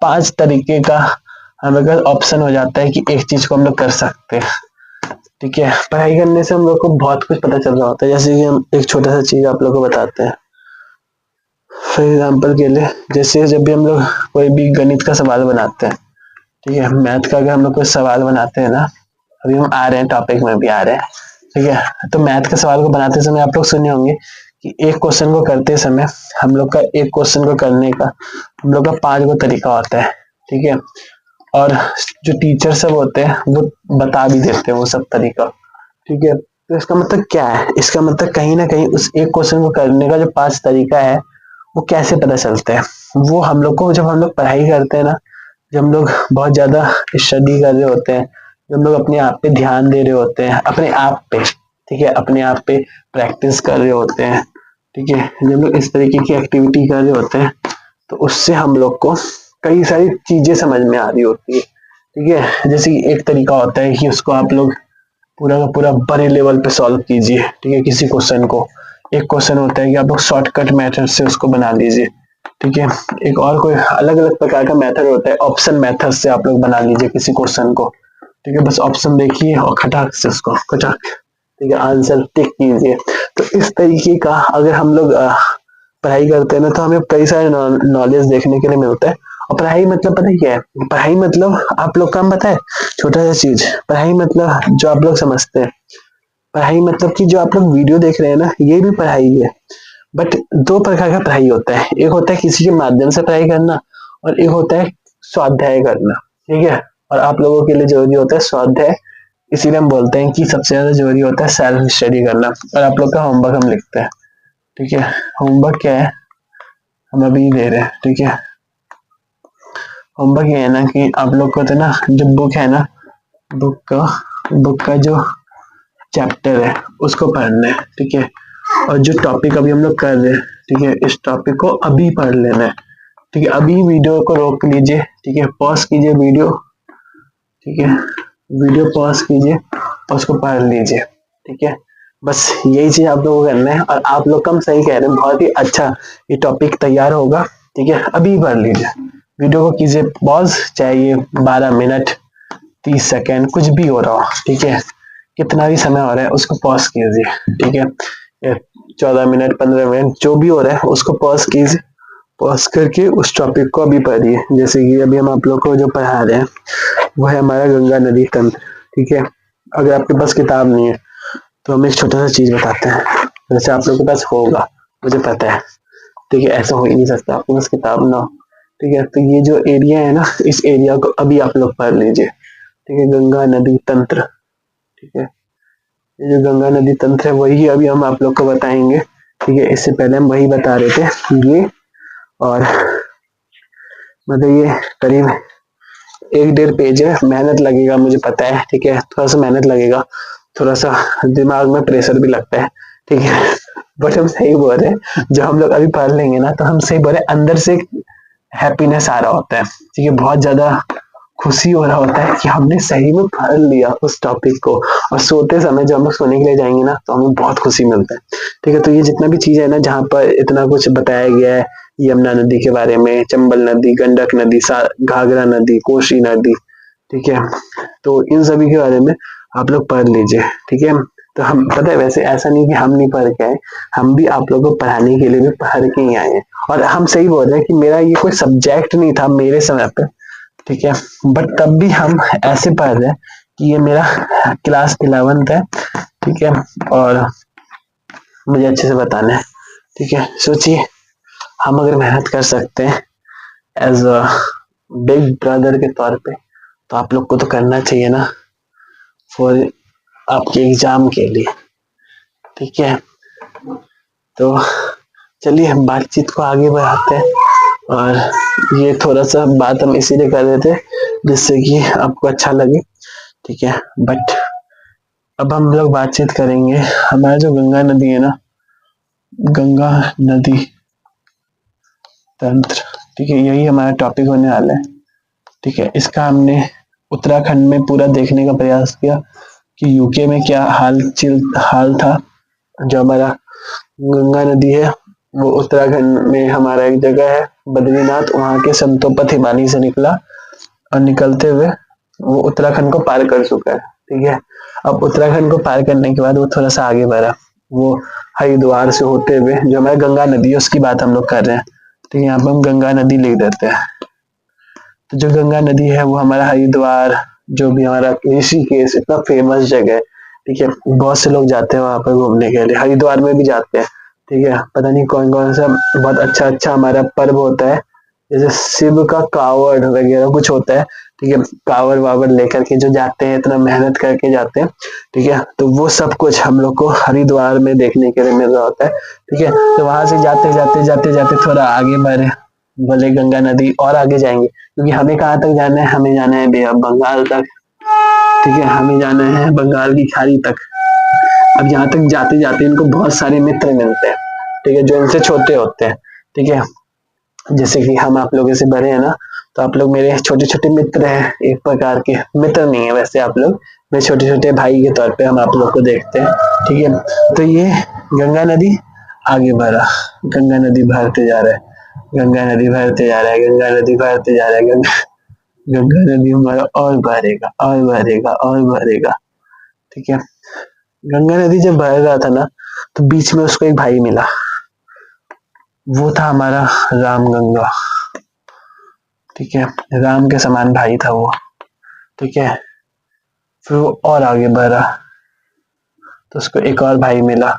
S1: 5 तरीके का हमें ऑप्शन हो जाता है कि एक चीज को हम लोग कर सकते हैं। ठीक है, पढ़ाई करने से हम लोग को बहुत कुछ पता चल रहा होता है। जैसे कि हम एक छोटा सा चीज आप लोग को बताते हैं। फॉर एग्जाम्पल के लिए, जैसे जब भी हम लोग कोई भी गणित का सवाल बनाते हैं, ठीक है, मैथ का अगर हम लोग कोई सवाल बनाते हैं ना, अभी हम आ रहे हैं टॉपिक में भी आ रहे हैं। ठीक है, तो मैथ के सवाल को बनाते समय आप लोग सुने होंगे कि एक क्वेश्चन को करते समय हम लोग का एक क्वेश्चन को करने का हम लोग का 5 गो तरीका होता है। ठीक है, और जो टीचर सब होते हैं वो बता भी देते हैं वो सब तरीका। ठीक है, तो इसका मतलब क्या है? इसका मतलब कहीं ना कहीं उस एक क्वेश्चन को करने का जो 5 तरीका है वो कैसे पता चलता है, वो हम लोग को जब हम लोग पढ़ाई करते हैं ना, जब हम लोग बहुत ज्यादा स्टडी कर रहे होते हैं, जब हम लोग अपने आप पे ध्यान दे रहे होते हैं, अपने आप पे, ठीक है, अपने आप पे प्रैक्टिस कर रहे होते हैं, ठीक है। जब लोग इस तरीके की एक्टिविटी कर रहे होते हैं तो उससे हम लोग को कई सारी चीजें समझ में आ रही होती है। ठीक है, जैसे कि एक तरीका होता है कि उसको आप लोग पूरा का पूरा बड़े लेवल पे सॉल्व कीजिए। ठीक है, किसी क्वेश्चन को, एक क्वेश्चन होता है कि आप लोग शॉर्टकट मेथड से उसको बना लीजिए। ठीक है, एक और कोई अलग अलग प्रकार का मेथड होता है, ऑप्शन मेथड से आप लोग बना लीजिए किसी क्वेश्चन को। ठीक है, बस ऑप्शन देखिए और खटाक से उसको खटाक, ठीक है, आंसर टिक कीजिए। तो इस तरीके का अगर हम लोग पढ़ाई करते हैं ना तो हमें कई सारे नॉलेज देखने के लिए मिलता है। और पढ़ाई मतलब पता है क्या है? पढ़ाई मतलब आप लोग का पता है, छोटा सा चीज, पढ़ाई मतलब जो आप लोग समझते हैं, पढ़ाई मतलब कि जो आप लोग वीडियो देख रहे हैं ना, ये भी पढ़ाई है। बट दो प्रकार का पढ़ाई होता है, एक होता है किसी के माध्यम से पढ़ाई करना और एक होता है स्वाध्याय करना। ठीक है, और आप लोगों के लिए जरूरी होता है स्वाध्याय, इसीलिए हम बोलते हैं कि सबसे ज्यादा जरूरी होता है सेल्फ स्टडी करना। और आप लोग का होमवर्क हम लिखते हैं। ठीक है, होमवर्क क्या है हम अभी ले रहे हैं। ठीक है, होमवर्क ये है ना कि आप लोग को तो ना जो बुक है ना, बुक का जो चैप्टर है उसको पढ़ना है। ठीक है, और जो टॉपिक अभी हम लोग कर रहे हैं, ठीक है, इस टॉपिक को अभी पढ़ लेना है। ठीक है, अभी वीडियो को रोक लीजिए। ठीक है, पॉज कीजिए वीडियो। ठीक है, वीडियो पॉज कीजिए और उसको पढ़ लीजिए। ठीक है, बस यही चीज आप लोगों को करना है। और आप लोग कम सही कह रहे हैं, बहुत ही अच्छा ये टॉपिक तैयार होगा। ठीक है, अभी पढ़ लीजिए, वीडियो को कीजिए पॉज, चाहे ये 12 मिनट 30 सेकेंड कुछ भी हो रहा हो। ठीक है, कितना भी समय हो रहा है उसको पॉज कीजिए। ठीक है, 14 मिनट 15 मिनट जो भी हो रहा है उसको पॉज कीजिए, पॉज करके उस टॉपिक को अभी पढ़िए। जैसे कि अभी हम आप लोग को जो पढ़ा रहे हैं वो है हमारा गंगा नदी तंत्र। ठीक है, अगर आपके पास किताब नहीं है तो हम एक छोटा सा चीज बताते हैं, जैसे आप लोग के पास होगा, मुझे पता है। ठीक है, ऐसा हो ही नहीं सकता आपके पास किताब ना हो। ठीक है, तो ये जो एरिया है ना, इस एरिया को अभी आप लोग पढ़ लीजिए। ठीक है, गंगा नदी तंत्र। ठीक है, ये जो गंगा नदी तंत्र है वही अभी हम आप लोग को बताएंगे। ठीक है, इससे पहले हम वही बता रहे थे ये, और मतलब ये करीब 1-1.5 पेज है, मेहनत लगेगा मुझे पता है। ठीक है, थोड़ा सा मेहनत लगेगा, थोड़ा सा दिमाग में प्रेशर भी लगता है। ठीक है, बट हम सही बोल रहे हैं, जब हम लोग अभी पढ़ लेंगे ना तो हम सही बोल रहे हैं, अंदर से हैप्पीनेस आ रहा होता है। ठीक है, बहुत ज्यादा खुशी हो रहा होता है कि हमने सही में पढ़ लिया उस टॉपिक को। और सोते समय जब हम लोग सोने के लिए जाएंगे ना तो हमें बहुत खुशी मिलता है। ठीक है, तो ये जितना भी चीज है ना जहाँ पर इतना कुछ बताया गया है, यमुना नदी के बारे में, चंबल नदी, गंडक नदी, घाघरा नदी, कोसी नदी, ठीक है, तो इन सभी के बारे में आप लोग पढ़ लीजिए। ठीक है, तो हम पता है वैसे ऐसा नहीं कि हम नहीं पढ़ के आए, हम भी आप लोगों को पढ़ाने के लिए भी पढ़ के ही आए हैं। और हम सही बोल रहे हैं कि मेरा ये कोई सब्जेक्ट नहीं था मेरे समय पे। ठीक है, बट तब भी हम ऐसे पढ़ रहे हैं कि ये मेरा क्लास 11th है। ठीक है, और मुझे अच्छे से बताना है। ठीक है, सोचिए हम अगर मेहनत कर सकते हैं एज अ बिग ब्रदर के तौर पे, तो आप लोग को तो करना चाहिए ना, फॉर आपके एग्जाम के लिए। ठीक है, तो चलिए बातचीत को आगे बढ़ाते हैं। और ये थोड़ा सा बात हम इसीलिए कर रहे थे जिससे कि आपको अच्छा लगे। ठीक है, बट अब हम लोग बातचीत करेंगे हमारा जो गंगा नदी है ना, गंगा नदी तंत्र। ठीक है, यही हमारा टॉपिक होने वाला है। ठीक है, इसका हमने उत्तराखंड में पूरा देखने का प्रयास किया कि यूके में क्या हाल था। जो हमारा गंगा नदी है वो उत्तराखंड में हमारा एक जगह है बद्रीनाथ, वहां के संतोपत हिमानी से निकला और निकलते हुए वो उत्तराखंड को पार कर चुका है। ठीक है, अब उत्तराखंड को पार करने के बाद वो थोड़ा सा आगे बढ़ा, वो हरिद्वार से होते हुए जो हमारा गंगा नदी है उसकी बात हम लोग कर रहे हैं। तो यहाँ पे हम गंगा नदी लिख देते हैं। तो जो गंगा नदी है वो हमारा हरिद्वार, जो भी हमारा ऋषिकेश इतना फेमस जगह है। ठीक है, बहुत से लोग जाते हैं वहां पर घूमने के लिए, हरिद्वार में भी जाते हैं। ठीक है, पता नहीं कौन कौन सा बहुत अच्छा अच्छा हमारा पर्व होता है, जैसे शिव का कावड़ वगैरह कुछ होता है। ठीक है, कावड़ वावड़ लेकर के जो जाते हैं, इतना मेहनत करके जाते हैं। ठीक है, तो वो सब कुछ हम लोग को हरिद्वार में देखने के लिए मिल रहा होता है। ठीक है, तो वहां से जाते जाते जाते जाते थोड़ा आगे बढ़े, बोले गंगा नदी और आगे जाएंगे, क्योंकि हमें कहाँ तक जाना है, हमें जाना है बे बंगाल तक। ठीक है, हमें जाना है बंगाल की खाड़ी तक। अब यहाँ तक जाते जाते इनको बहुत सारे मित्र मिलते हैं। ठीक है, जो इनसे छोटे होते हैं। ठीक है, जैसे कि हम आप लोगों से बड़े हैं ना, तो आप लोग मेरे छोटे छोटे मित्र हैं, एक प्रकार के मित्र नहीं है वैसे आप लोग, मेरे छोटे छोटे भाई के तौर पे हम आप लोग को देखते हैं। ठीक है, तो ये गंगा नदी आगे बढ़ा, गंगा नदी भरते जा रहा है, गंगा नदी भरते जा रहा है, गंगा नदी भरते जा रहा है, गंगा नदी हमारा और भरेगा और भरेगा और भरेगा। ठीक है, गंगा नदी जब बह रहा था ना, तो बीच में उसको एक भाई मिला, वो था हमारा रामगंगा। ठीक है, राम के समान भाई था वो। ठीक है, फिर वो और आगे बढ़ा, तो उसको एक और भाई मिला।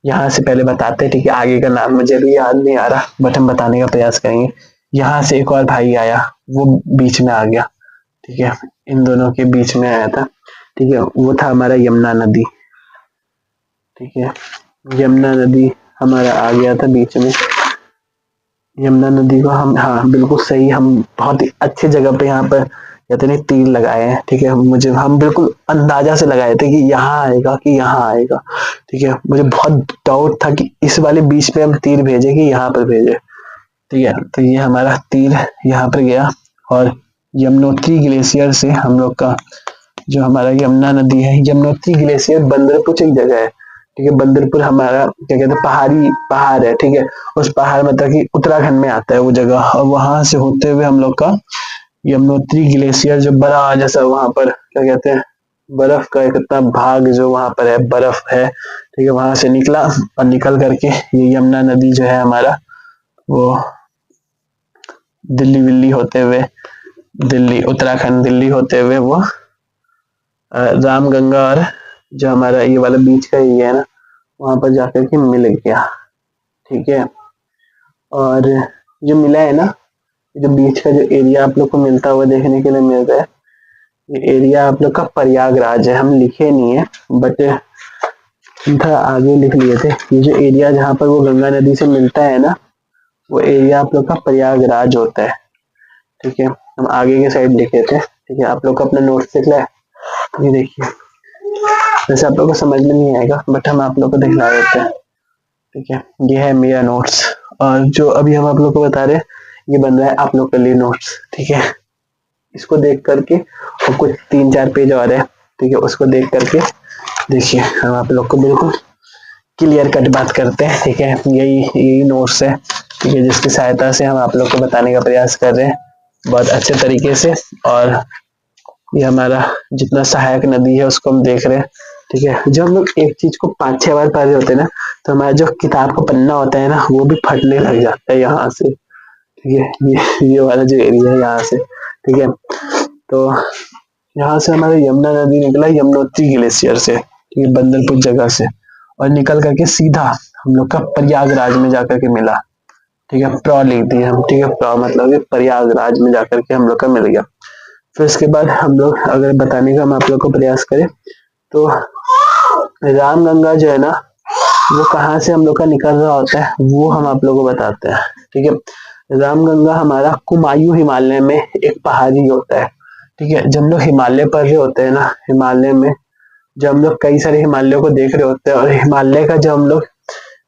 S1: यहाँ से पहले बताते, ठीक है, आगे का नाम मुझे भी याद नहीं आ रहा, बट हम बताने का प्रयास करेंगे। यहाँ से एक और भाई आया, वो बीच में आ गया। ठीक है, इन दोनों के बीच में आया था। ठीक है, वो था हमारा यमुना नदी। ठीक है, यमुना नदी हमारा आ गया था बीच में। यमुना नदी को हम, हाँ बिल्कुल सही, हम बहुत ही अच्छी जगह पे यहाँ पर कहते नहीं तीर लगाए हैं। ठीक है, मुझे हम बिल्कुल अंदाजा से लगाए थे कि यहाँ आएगा कि यहाँ आएगा। ठीक है, मुझे बहुत डाउट था कि इस वाले बीच में हम तीर भेजे कि यहाँ पर भेजे। ठीक है, तो ये हमारा तीर यहाँ पर गया, और यमुनोत्री ग्लेशियर से हम लोग का जो हमारा यमुना नदी है, यमुनोत्री ग्लेशियर बंदरपुर एक जगह है। ठीक है, बंदरपुर हमारा क्या कहते हैं, पहाड़ी पहाड़ है। ठीक है, उस पहाड़ मतलब कि उत्तराखंड में आता है वो जगह, और वहां से होते हुए हम लोग का यमुनोत्री ग्लेशियर जो बड़ा जैसा वहां पर क्या कहते हैं, बर्फ का एक इतना भाग जो वहां पर है, बर्फ है। ठीक है, वहां से निकला, और निकल करके ये यमुना नदी जो है हमारा, वो दिल्ली विल्ली होते हुए, दिल्ली उत्तराखंड दिल्ली होते हुए वो रामगंगा और जो हमारा ये वाला बीच का एरिया है ना, वहां पर जाकर के मिल गया। ठीक है, और जो मिला है ना, जो बीच का जो एरिया आप लोग को मिलता हुआ देखने के लिए मिल रहा है, ये एरिया आप लोग का प्रयागराज है। हम लिखे नहीं है, बट था आगे लिख लिए थे। ये जो एरिया जहाँ पर वो गंगा नदी से मिलता है ना, वो एरिया आप लोग का प्रयागराज होता है। ठीक है, हम आगे के साइड लिखे थे। ठीक है, आप लोग को अपना नोट्स दिख रहा है, ये देखिए, वैसे आप लोग को समझ में नहीं आएगा, बट हम आप लोग को दिखला देते हैं। ठीक है, ये है मेरा नोट्स, और जो अभी हम आप लोग को बता रहे हैं, ये बन रहा है आप लोग के लिए नोट्स। ठीक है, इसको देख करके, और कुछ 3-4 पेज और है, ठीक है, उसको देख करके देखिए, हम आप लोग को बिल्कुल क्लियर कट बात करते हैं। ठीक है, यही नोट्स है। ठीक है, जिसकी सहायता से हम आप लोग को बताने का प्रयास कर रहे हैं बहुत अच्छे तरीके से, और ये हमारा जितना सहायक नदी है उसको हम देख रहे हैं। ठीक है, जब हम लोग एक चीज को 5-6 बार पढ़ रहे होते हैं ना, तो हमारा जो किताब का पन्ना होता है ना, वो भी फटने लग जाता है यहाँ से। ठीक है, ये वाला जो एरिया है यहाँ से। ठीक है, तो यहाँ से हमारा यमुना नदी निकला यमुनोत्री ग्लेशियर से, ठीक है, बंदरपुर जगह से, और निकल करके सीधा हम लोग का प्रयागराज में जाकर के मिला। ठीक है, प्र लिख दिए हम। ठीक है, प्र मतलब प्रयागराज में जाकर के हम लोग का मिल गया। फिर उसके बाद हम लोग अगर बताने का हम आप लोग को प्रयास करें, तो रामगंगा जो है ना, वो कहाँ से हम लोग का निकल रहा होता है, वो हम आप लोग को बताते हैं। ठीक है, रामगंगा हमारा कुमायूं हिमालय में एक पहाड़ी होता है। ठीक है, जब हम लोग हिमालय पढ़ रहे होते हैं ना, हिमालय में जब हम लोग कई सारे हिमालयों को देख रहे होते हैं, और हिमालय का जब हम लोग,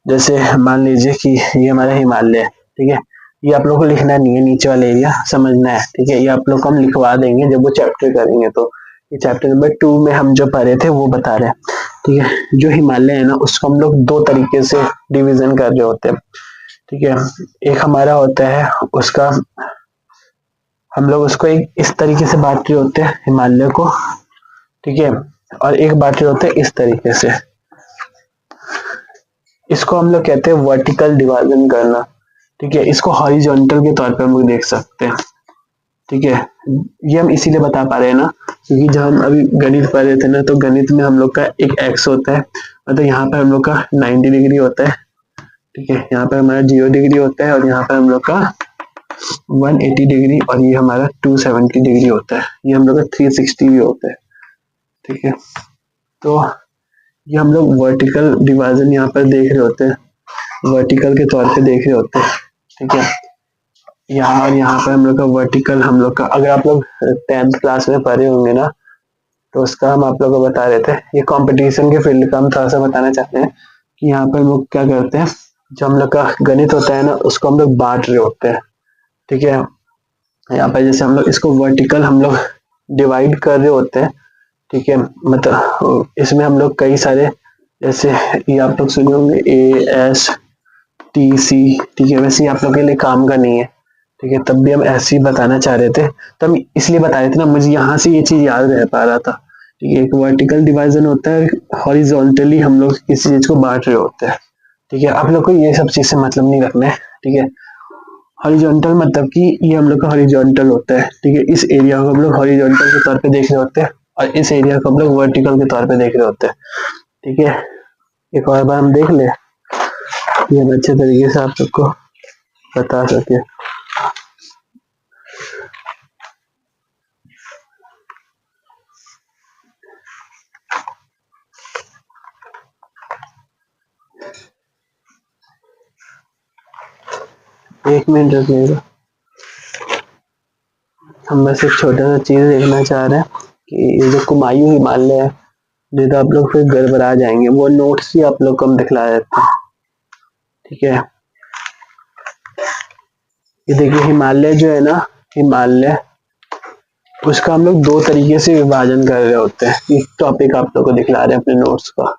S1: जैसे मान लीजिए कि ये हमारा हिमालय है। ठीक है, ये आप लोग को लिखना नहीं है, नीचे वाला एरिया समझना है। ठीक है, ये आप लोग को हम लिखवा देंगे जब वो चैप्टर करेंगे, तो ये चैप्टर नंबर 2 में हम जो पढ़े थे वो बता रहे हैं। ठीक है, जो हिमालय है ना, उसको हम लोग 2 तरीके से डिवीजन कर रहे होते हैं। ठीक है, एक हमारा होता है उसका, हम लोग उसको एक इस तरीके से बांट रहे होते हैं हिमालय को। ठीक है, और एक बांट रहे होते हैं इस तरीके से, इसको हम लोग कहते हैं वर्टिकल डिवीजन करना। ठीक है, इसको हॉरिजॉन्टल के तौर पे हम लोग देख सकते हैं। ठीक है, ये हम इसीलिए बता पा रहे हैं ना, क्योंकि जब हम अभी गणित पढ़ रहे थे ना, तो गणित में हम लोग का एक एक्स होता है, मतलब यहाँ पर हम लोग का 90 डिग्री होता है। ठीक है, यहाँ पर हमारा 0 डिग्री होता है, और यहाँ पर हम लोग का 180 डिग्री, और ये हमारा 270 डिग्री होता है। ये हम लोग का 360 भी होता है। ठीक है, तो ये हम लोग वर्टिकल डिवीजन यहाँ पर देख रहे होते हैं, वर्टिकल के तौर पे देख रहे होते हैं। ठीक है, यहाँ और यहाँ पर हम लोग का वर्टिकल, हम लोग का अगर आप लोग 10th क्लास में पढ़े होंगे ना, तो उसका हम आप लोग को बता रहे थे। ये कंपटीशन के फील्ड का हम थोड़ा सा बताना चाहते हैं कि यहाँ पर हम लोग क्या करते हैं, जो हम लोग का गणित होता है ना, उसको हम लोग बांट रहे होते हैं। ठीक है, यहाँ पर जैसे हम लोग इसको वर्टिकल हम लोग डिवाइड कर रहे होते हैं। ठीक है, मतलब इसमें हम लोग कई सारे, जैसे ये आप लोग सुने होंगे ASTC। ठीक है, वैसे ही आप लोग के लिए काम का नहीं है। ठीक है, तब भी हम ऐसे ही बताना चाह रहे थे, तो हम इसलिए बता रहे थे ना, मुझे यहाँ से ये चीज याद रह पा रहा था। ठीक है, एक वर्टिकल डिवीजन होता है, हॉरिजॉन्टली हम लोग किसी चीज को बांट रहे होते हैं। ठीक है, आप लोग को ये सब चीज से मतलब नहीं रखना है। ठीक है, हॉरिजॉन्टल मतलब कि ये हम लोग का हॉरिजॉन्टल होता है। ठीक है, इस एरिया को हम लोग हॉरिजॉन्टल के तौर पे देख रहे होते हैं और इस एरिया को हम लोग वर्टिकल के तौर पे देख रहे होते हैं। ठीक है, एक और बार हम देख ले, ये हम अच्छे तरीके से आप सबको बता सके। एक मिनट रखिएगा, हम बस एक छोटा सा चीज देखना चाह रहे हैं कि ये जो कुमायूं हिमालय है, नहीं तो आप लोग फिर गड़बड़ा जाएंगे। वो नोट्स ही आप लोग को हम दिखला देते हैं। ठीक है, ये देखिए हिमालय जो है ना, हिमालय, उसका हम लोग दो तरीके से विभाजन कर रहे होते हैं। एक टॉपिक आप लोग को दिखला रहे हैं अपने नोट्स का।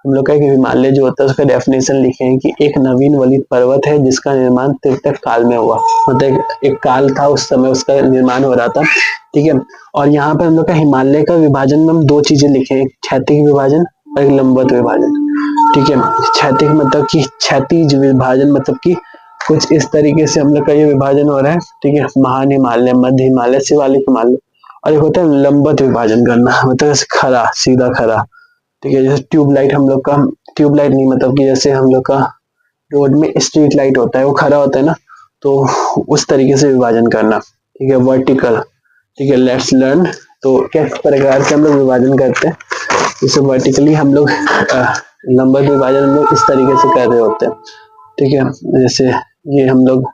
S1: हम लोग का एक हिमालय जो होता है उसका डेफिनेशन लिखे हैं कि एक नवीन वलित पर्वत है जिसका निर्माण त्रेतक काल में हुआ। मतलब एक काल था, उस समय उसका निर्माण हो रहा था। ठीक है, और यहाँ पर हम लोग का हिमालय का विभाजन में हम दो चीजें लिखे हैं, एक क्षैतिज विभाजन और एक लंबवत विभाजन। ठीक है, क्षैतिज मतलब कि क्षैतिज विभाजन मतलब कि कुछ इस तरीके से हम लोग का ये विभाजन हो रहा है। ठीक है, महान हिमालय, मध्य हिमालय, शिवालिक हिमालय। और एक होता है लंबवत विभाजन करना, मतलब खरा, सीधा खरा। ठीक है, जैसे ट्यूबलाइट हम लोग का, ट्यूबलाइट नहीं मतलब कि जैसे हम लोग का रोड में स्ट्रीट लाइट होता है, वो खड़ा होता है ना, तो उस तरीके से विभाजन करना। ठीक है, वर्टिकल। ठीक है, लेट्स लर्न। तो किस प्रकार से हम लोग विभाजन करते हैं, जैसे वर्टिकली हम लोग लंबा विभाजन हम लोग इस तरीके से कर रहे होते हैं। ठीक है, जैसे ये हम लोग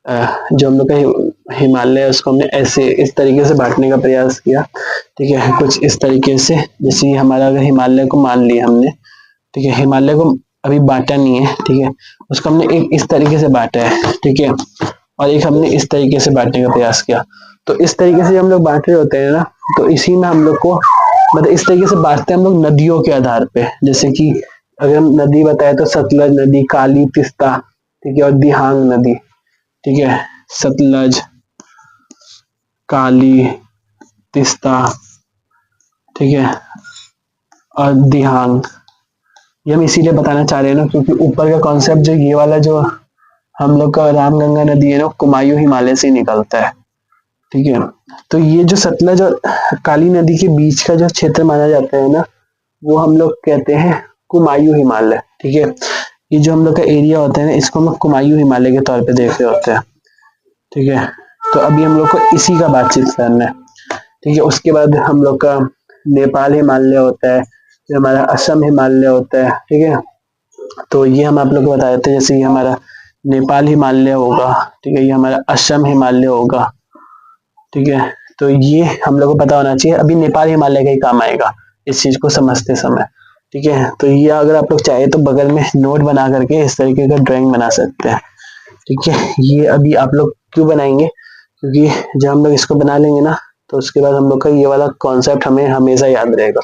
S1: जो हम लोग का हिमालय है उसको हमने ऐसे इस तरीके से बांटने का प्रयास किया। ठीक है, कुछ इस तरीके से, जैसे हमारा अगर हिमालय को मान लिया हमने। ठीक है, हिमालय को अभी बांटा नहीं है। ठीक है, उसको हमने एक इस तरीके से बांटा है। ठीक है, और एक हमने इस तरीके से बांटने का प्रयास किया। तो इस तरीके से हम लोग बांट रहे होते हैं ना, तो इसी में हम लोग को, मतलब इस तरीके से बांटते हैं हम लोग नदियों के आधार पे। जैसे कि अगर हम नदी बताए तो सतलज नदी, काली, तिस्ता। ठीक है, और दिहांग नदी। ठीक है, सतलज, काली, तिस्ता। ठीक है, और दिहांग। ये हम इसीलिए बताना चाह रहे हैं ना, क्योंकि ऊपर का कॉन्सेप्ट जो ये वाला जो हम लोग का रामगंगा नदी है ना, कुमायूं हिमालय से निकलता है। ठीक है, तो ये जो सतलज और काली नदी के बीच का जो क्षेत्र माना जाता है ना, वो हम लोग कहते हैं कुमायूं हिमालय। ठीक है, ये जो हम लोग का एरिया होता है ना, इसको हम लोग कुमायूं हिमालय के तौर पे देख रहे होते हैं। ठीक है, तो अभी हम लोग को इसी का बातचीत करना है। ठीक है, उसके बाद हम लोग का नेपाल हिमालय होता है, फिर हमारा असम हिमालय होता है। ठीक है, तो ये हम आप लोग को बता देते हैं, जैसे ये हमारा नेपाल हिमालय होगा। ठीक है, ये हमारा असम हिमालय होगा। ठीक है, तो ये हम लोग को पता होना चाहिए। अभी नेपाल हिमालय का ही काम आएगा इस चीज को समझते समय। ठीक है, तो ये अगर आप लोग चाहे तो बगल में नोट बना करके इस तरीके का ड्राइंग बना सकते हैं। ठीक है, ये अभी आप लोग क्यों बनाएंगे, क्योंकि जब हम लोग इसको बना लेंगे ना, तो उसके बाद हम लोग का ये वाला कॉन्सेप्ट हमें हमेशा याद रहेगा।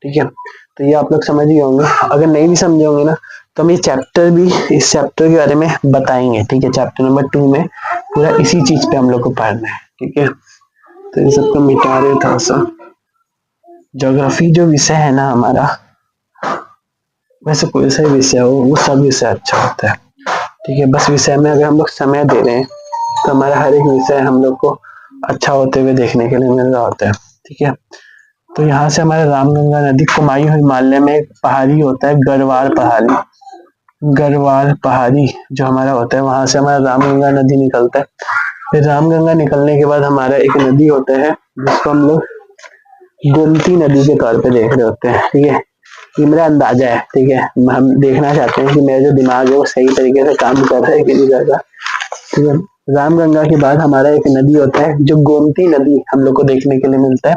S1: ठीक है, तो ये आप लोग समझ ही होंगे। अगर नहीं भी समझे होंगे ना, तो हम ये चैप्टर भी, इस चैप्टर के बारे में बताएंगे। ठीक है, चैप्टर नंबर 2 में पूरा इसी चीज पे हम लोग को पढ़ना है। ठीक है, तो इन सबको मिटा रहे था सा। ज्योग्राफी जो विषय है ना हमारा, वैसे कोई सा विषय हो, वो सब विषय अच्छा होता है। ठीक है, बस विषय में अगर हम लोग समय दे रहे हैं, तो हमारा हर एक विषय हम लोग को अच्छा होते हुए देखने के लिए मिल रहा होता है। ठीक है, तो यहाँ से हमारा रामगंगा नदी कुमायूं हिमालय में एक पहाड़ी होता है, गढ़वाल पहाड़ी। गढ़वाल पहाड़ी जो हमारा होता है, वहां से हमारा रामगंगा नदी निकलता है। फिर रामगंगा निकलने के बाद हमारा एक नदी होता है जिसको हम लोग गोमती नदी के तौर पे देख रहे होते हैं। ठीक है, ये मेरा अंदाजा है। ठीक है, हम देखना चाहते हैं कि मेरा जो दिमाग है वो सही तरीके से काम कर रहा है कि नहीं कर रहा। ठीक है, रामगंगा के बाद हमारा एक नदी होता है जो गोमती नदी हम लोग को देखने के लिए मिलता है।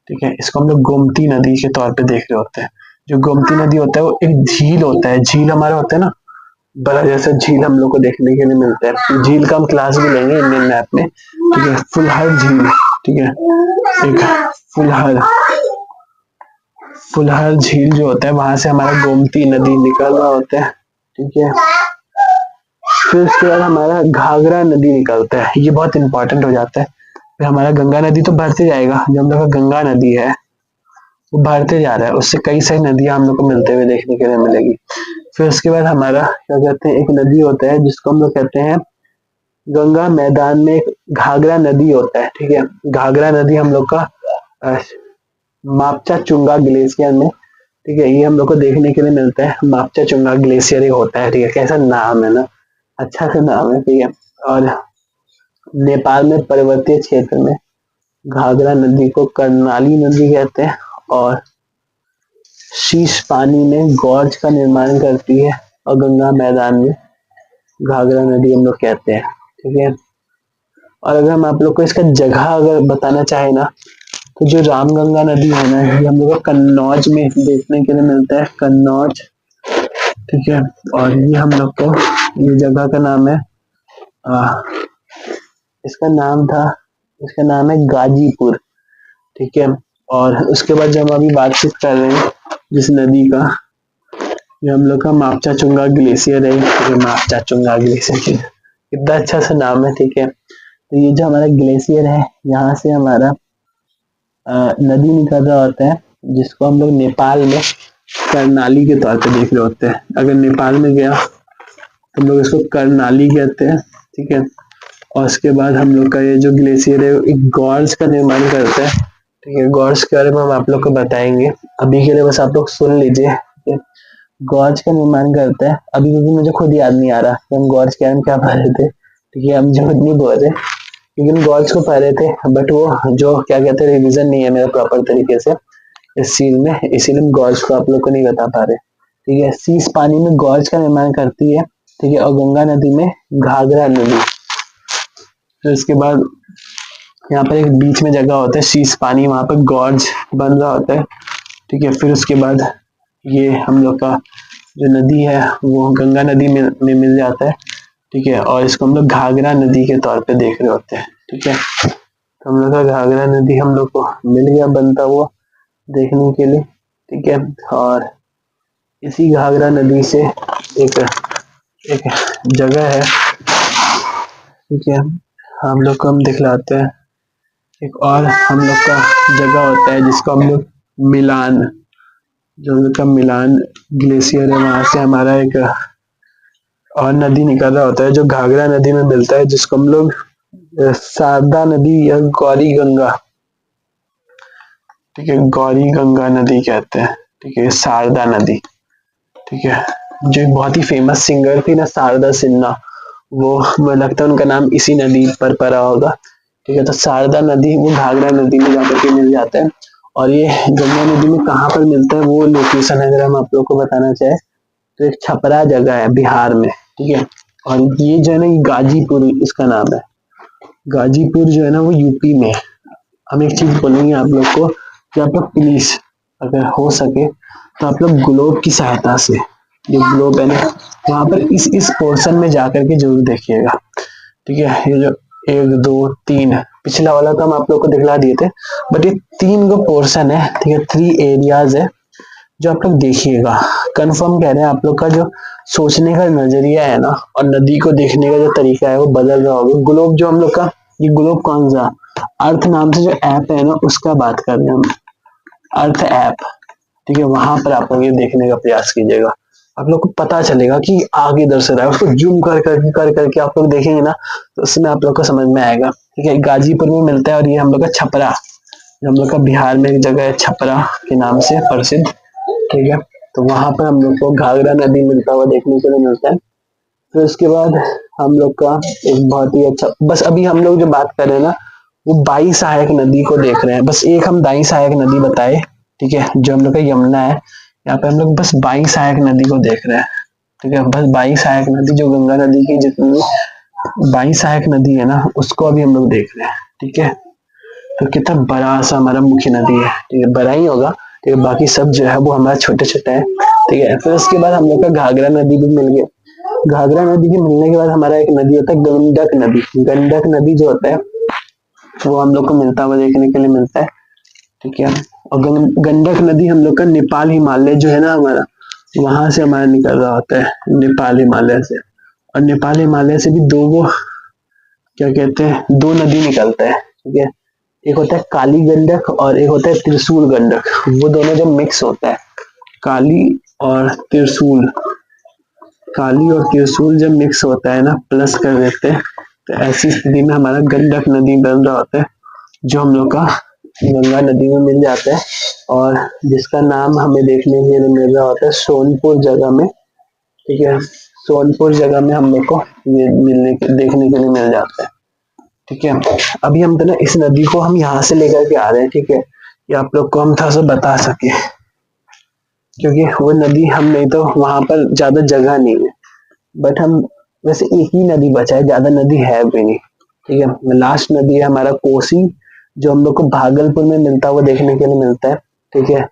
S1: ठीक है, इसको हम लोग गोमती नदी के तौर पे देख रहे होते हैं। जो गोमती नदी होता है वो एक झील होता है। झील हमारा होता है ना, बड़ा जैसा झील हम लोग को देखने के लिए मिलता है। झील का हम क्लास भी लेंगे इंडियन मैप में, ठीक है। फुलहर झील, ठीक है, एक फुलहर फुलहर झील जो होता है वहां से हमारा गोमती नदी निकल रहा होता है, ठीक है। फिर उसके बाद हमारा घाघरा नदी निकलता है, ये बहुत इंपॉर्टेंट हो जाता है। फिर हमारा गंगा नदी तो बढ़ते जाएगा, जो हम लोग का गंगा नदी है वो बढ़ते जा रहा है, उससे कई सारी नदियां हम लोग को मिलते हुए देखने के लिए मिलेगी। फिर उसके बाद हमारा क्या कहते हैं, एक नदी होता है जिसको हम लोग कहते हैं गंगा मैदान में एक घाघरा नदी होता है, ठीक है। घाघरा नदी हम लोग का अ, मापचा चुंगा ग्लेशियर में, ठीक है, ये हम लोग को देखने के लिए मिलता है। मापचा चुंगा ग्लेशियर ही होता है, ठीक है। कैसा नाम है ना, अच्छा सा नाम है, ठीक है। और नेपाल में पर्वतीय क्षेत्र में घाघरा नदी को कर्णाली नदी कहते हैं, और शीश पानी में गॉर्ज का निर्माण करती है, और गंगा मैदान में घाघरा नदी हम लोग कहते हैं, ठीक है। और अगर हम आप लोग को इसका जगह अगर बताना चाहे ना, तो जो रामगंगा नदी है ना, ये हम लोग को कन्नौज में देखने के लिए मिलता है, कन्नौज, ठीक है। और ये हम लोग को, ये जगह का नाम है आ, इसका नाम था, इसका नाम है गाजीपुर, ठीक है। और उसके बाद जब हम अभी बातचीत कर रहे हैं जिस नदी का, ये हम लोग का मापचा चुंगा ग्लेशियर है, ये मापचा चुंगा ग्लेशियर, कितना अच्छा सा नाम है, ठीक है। तो ये जो हमारा ग्लेशियर है, यहाँ से हमारा नदी निकल रहा होता है, जिसको हम लोग नेपाल में कर्णाली के तौर पे देख रहे होते हैं। अगर नेपाल में गया तो हम लोग इसको कर्णाली कहते हैं, ठीक है। और उसके बाद हम लोग का ये जो ग्लेशियर है एक गॉर्ज का निर्माण करता है, ठीक है। गॉर्ज के बारे में हम आप लोग को बताएंगे, अभी के लिए बस आप लोग सुन लीजिए, ठीक है। गॉर्ज का निर्माण करता है, अभी क्योंकि मुझे खुद याद नहीं आ रहा कि हम गॉर्ज के बारे में क्या पढ़ रहे थे, ठीक है। हम झूठ नहीं बोल रहे, लेकिन गॉर्ज को पढ़ रहे थे, बट वो जो क्या कहते हैं, रिविजन नहीं है मेरा प्रॉपर तरीके से इस चीज में, इसीलिए हम गॉर्ज को आप लोग को नहीं बता पा रहे, ठीक है। शीश पानी में गॉर्ज का निर्माण करती है, ठीक है। और गंगा नदी में घाघरा नदी। फिर इसके बाद यहाँ पर एक बीच में जगह होता है शीश पानी, वहां पर गॉर्ज बन रहा होता है, ठीक है। फिर उसके बाद ये हम लोग का जो नदी है वो गंगा नदी में मिल जाता है, ठीक है। और इसको हम लोग घाघरा नदी के तौर पे देख रहे होते हैं, ठीक है। तो हम लोग का घाघरा नदी हम लोग को मिल गया बनता हुआ देखने के लिए, ठीक है। और इसी घाघरा नदी से एक एक जगह है, ठीक है, हम लोग को हम दिखलाते हैं। एक और हम लोग का जगह होता है जिसको हम लोग मिलान, जो हम लोग का मिलान ग्लेशियर है, वहां से हमारा एक और नदी निकल रहा होता है जो घाघरा नदी में मिलता है, जिसको हम लोग शारदा नदी या गौरी गंगा, ठीक है, गौरी गंगा नदी कहते हैं, ठीक है। शारदा नदी, ठीक है, जो एक बहुत ही फेमस सिंगर थी ना शारदा सिन्हा, वो मुझे लगता है उनका नाम इसी नदी पर पड़ा होगा, ठीक है। तो शारदा नदी वो घाघरा नदी में जाकर के मिल जाता है। और ये गंगा नदी में कहाँ पर मिलता है वो लोकेशन अगर हम आप लोग को बताना चाहे तो एक छपरा जगह है बिहार में, ठीक है। और ये जो है ना गाजीपुर इसका नाम है, गाजीपुर जो है ना वो यूपी में। हम एक चीज बोलेंगे आप लोग को कि आप लोग प्लीज अगर हो सके तो आप लोग ग्लोब की सहायता से, जो ग्लोब है ना वहां पर इस पोर्शन में जाकर के जरूर देखिएगा, ठीक है। ये जो 1 2 3 पिछला वाला तो हम आप लोग को दिखला दिए थे, बट ये 3 को पोर्शन है, ठीक है, 3 एरियाज है जो आप लोग देखिएगा। कंफर्म कह रहे हैं आप लोग का जो सोचने का नजरिया है ना और नदी को देखने का जो तरीका है वो बदल रहा होगा। ग्लोब जो हम लोग का, ये ग्लोब कौन सा, अर्थ नाम से जो ऐप है ना उसका बात कर रहे हैं हम, अर्थ ऐप, ठीक है। वहां पर आप लोग ये देखने का प्रयास कीजिएगा, आप लोग को पता चलेगा कि आगे दर्शक है, उसको जूम कर करके आप लोग देखेंगे ना तो उसमें आप लोग को समझ में आएगा, ठीक है। गाजीपुर में मिलता है और ये हम लोग का छपरा, हम लोग का बिहार में एक जगह है छपरा के नाम से प्रसिद्ध, ठीक है। तो वहां पर हम लोग को घाघरा नदी मिलता हुआ देखने के लिए मिलता है। फिर उसके बाद हम लोग का एक बहुत ही अच्छा, बस अभी हम लोग जो बात कर रहे हैं ना वो बाई सहायक नदी को देख रहे हैं, बस एक हम दाई सहायक नदी बताए, ठीक है, जो हम लोग का यमुना है। यहाँ पे हम लोग बस बाई सहायक नदी को देख रहे हैं, ठीक है। बस बाई सहायक नदी जो गंगा नदी की जितनी बाई सहायक नदी है ना उसको अभी हम लोग देख रहे हैं, ठीक है। तो कितना बड़ा सा हमारा मुख्य नदी है, ठीक है, बड़ा ही होगा, ठीक है। बाकी सब जो है वो हमारा छोटे छोटे हैं, ठीक है। फिर उसके बाद हम लोग का घाघरा नदी भी मिल गया, घाघरा नदी के मिलने के बाद हमारा एक नदी होता है गंडक नदी। गंडक नदी जो होता है वो हम लोग को मिलता हुआ देखने के लिए मिलता है, ठीक है। और गंडक नदी हम लोग का नेपाल हिमालय जो है ना हमारा, वहां से हमारा निकल रहा होता है, नेपाल हिमालय से। और नेपाल हिमालय से भी क्या कहते हैं, दो नदी निकलता है, ठीक है। एक होता है काली गंडक और एक होता है त्रिशूल गंडक। वो दोनों जब मिक्स होता है, काली और त्रिशूल, काली और त्रिशूल जब मिक्स होता है ना, प्लस कर देते हैं, तो ऐसी स्थिति में हमारा गंडक नदी बन रहा होता है, जो हम लोग का गंगा नदी में मिल जाता है। और जिसका नाम हमें देखने के लिए मिल रहा होता है सोनपुर जगह में, ठीक है। सोनपुर जगह में हम लोग को ये देखने के लिए मिल जाता है, ठीक है। अभी हम तो ना इस नदी को हम यहाँ से लेकर के आ रहे हैं, ठीक है, ये आप लोग को हम थोड़ा सा बता सके, क्योंकि वो नदी हम नहीं तो वहां पर ज्यादा जगह नहीं है, बट हम वैसे एक ही नदी बचा है, ज्यादा नदी है भी नहीं, ठीक है। लास्ट नदी है हमारा कोसी, जो हम लोग को भागलपुर में मिलता हुआ देखने के लिए मिलता है, ठीक है।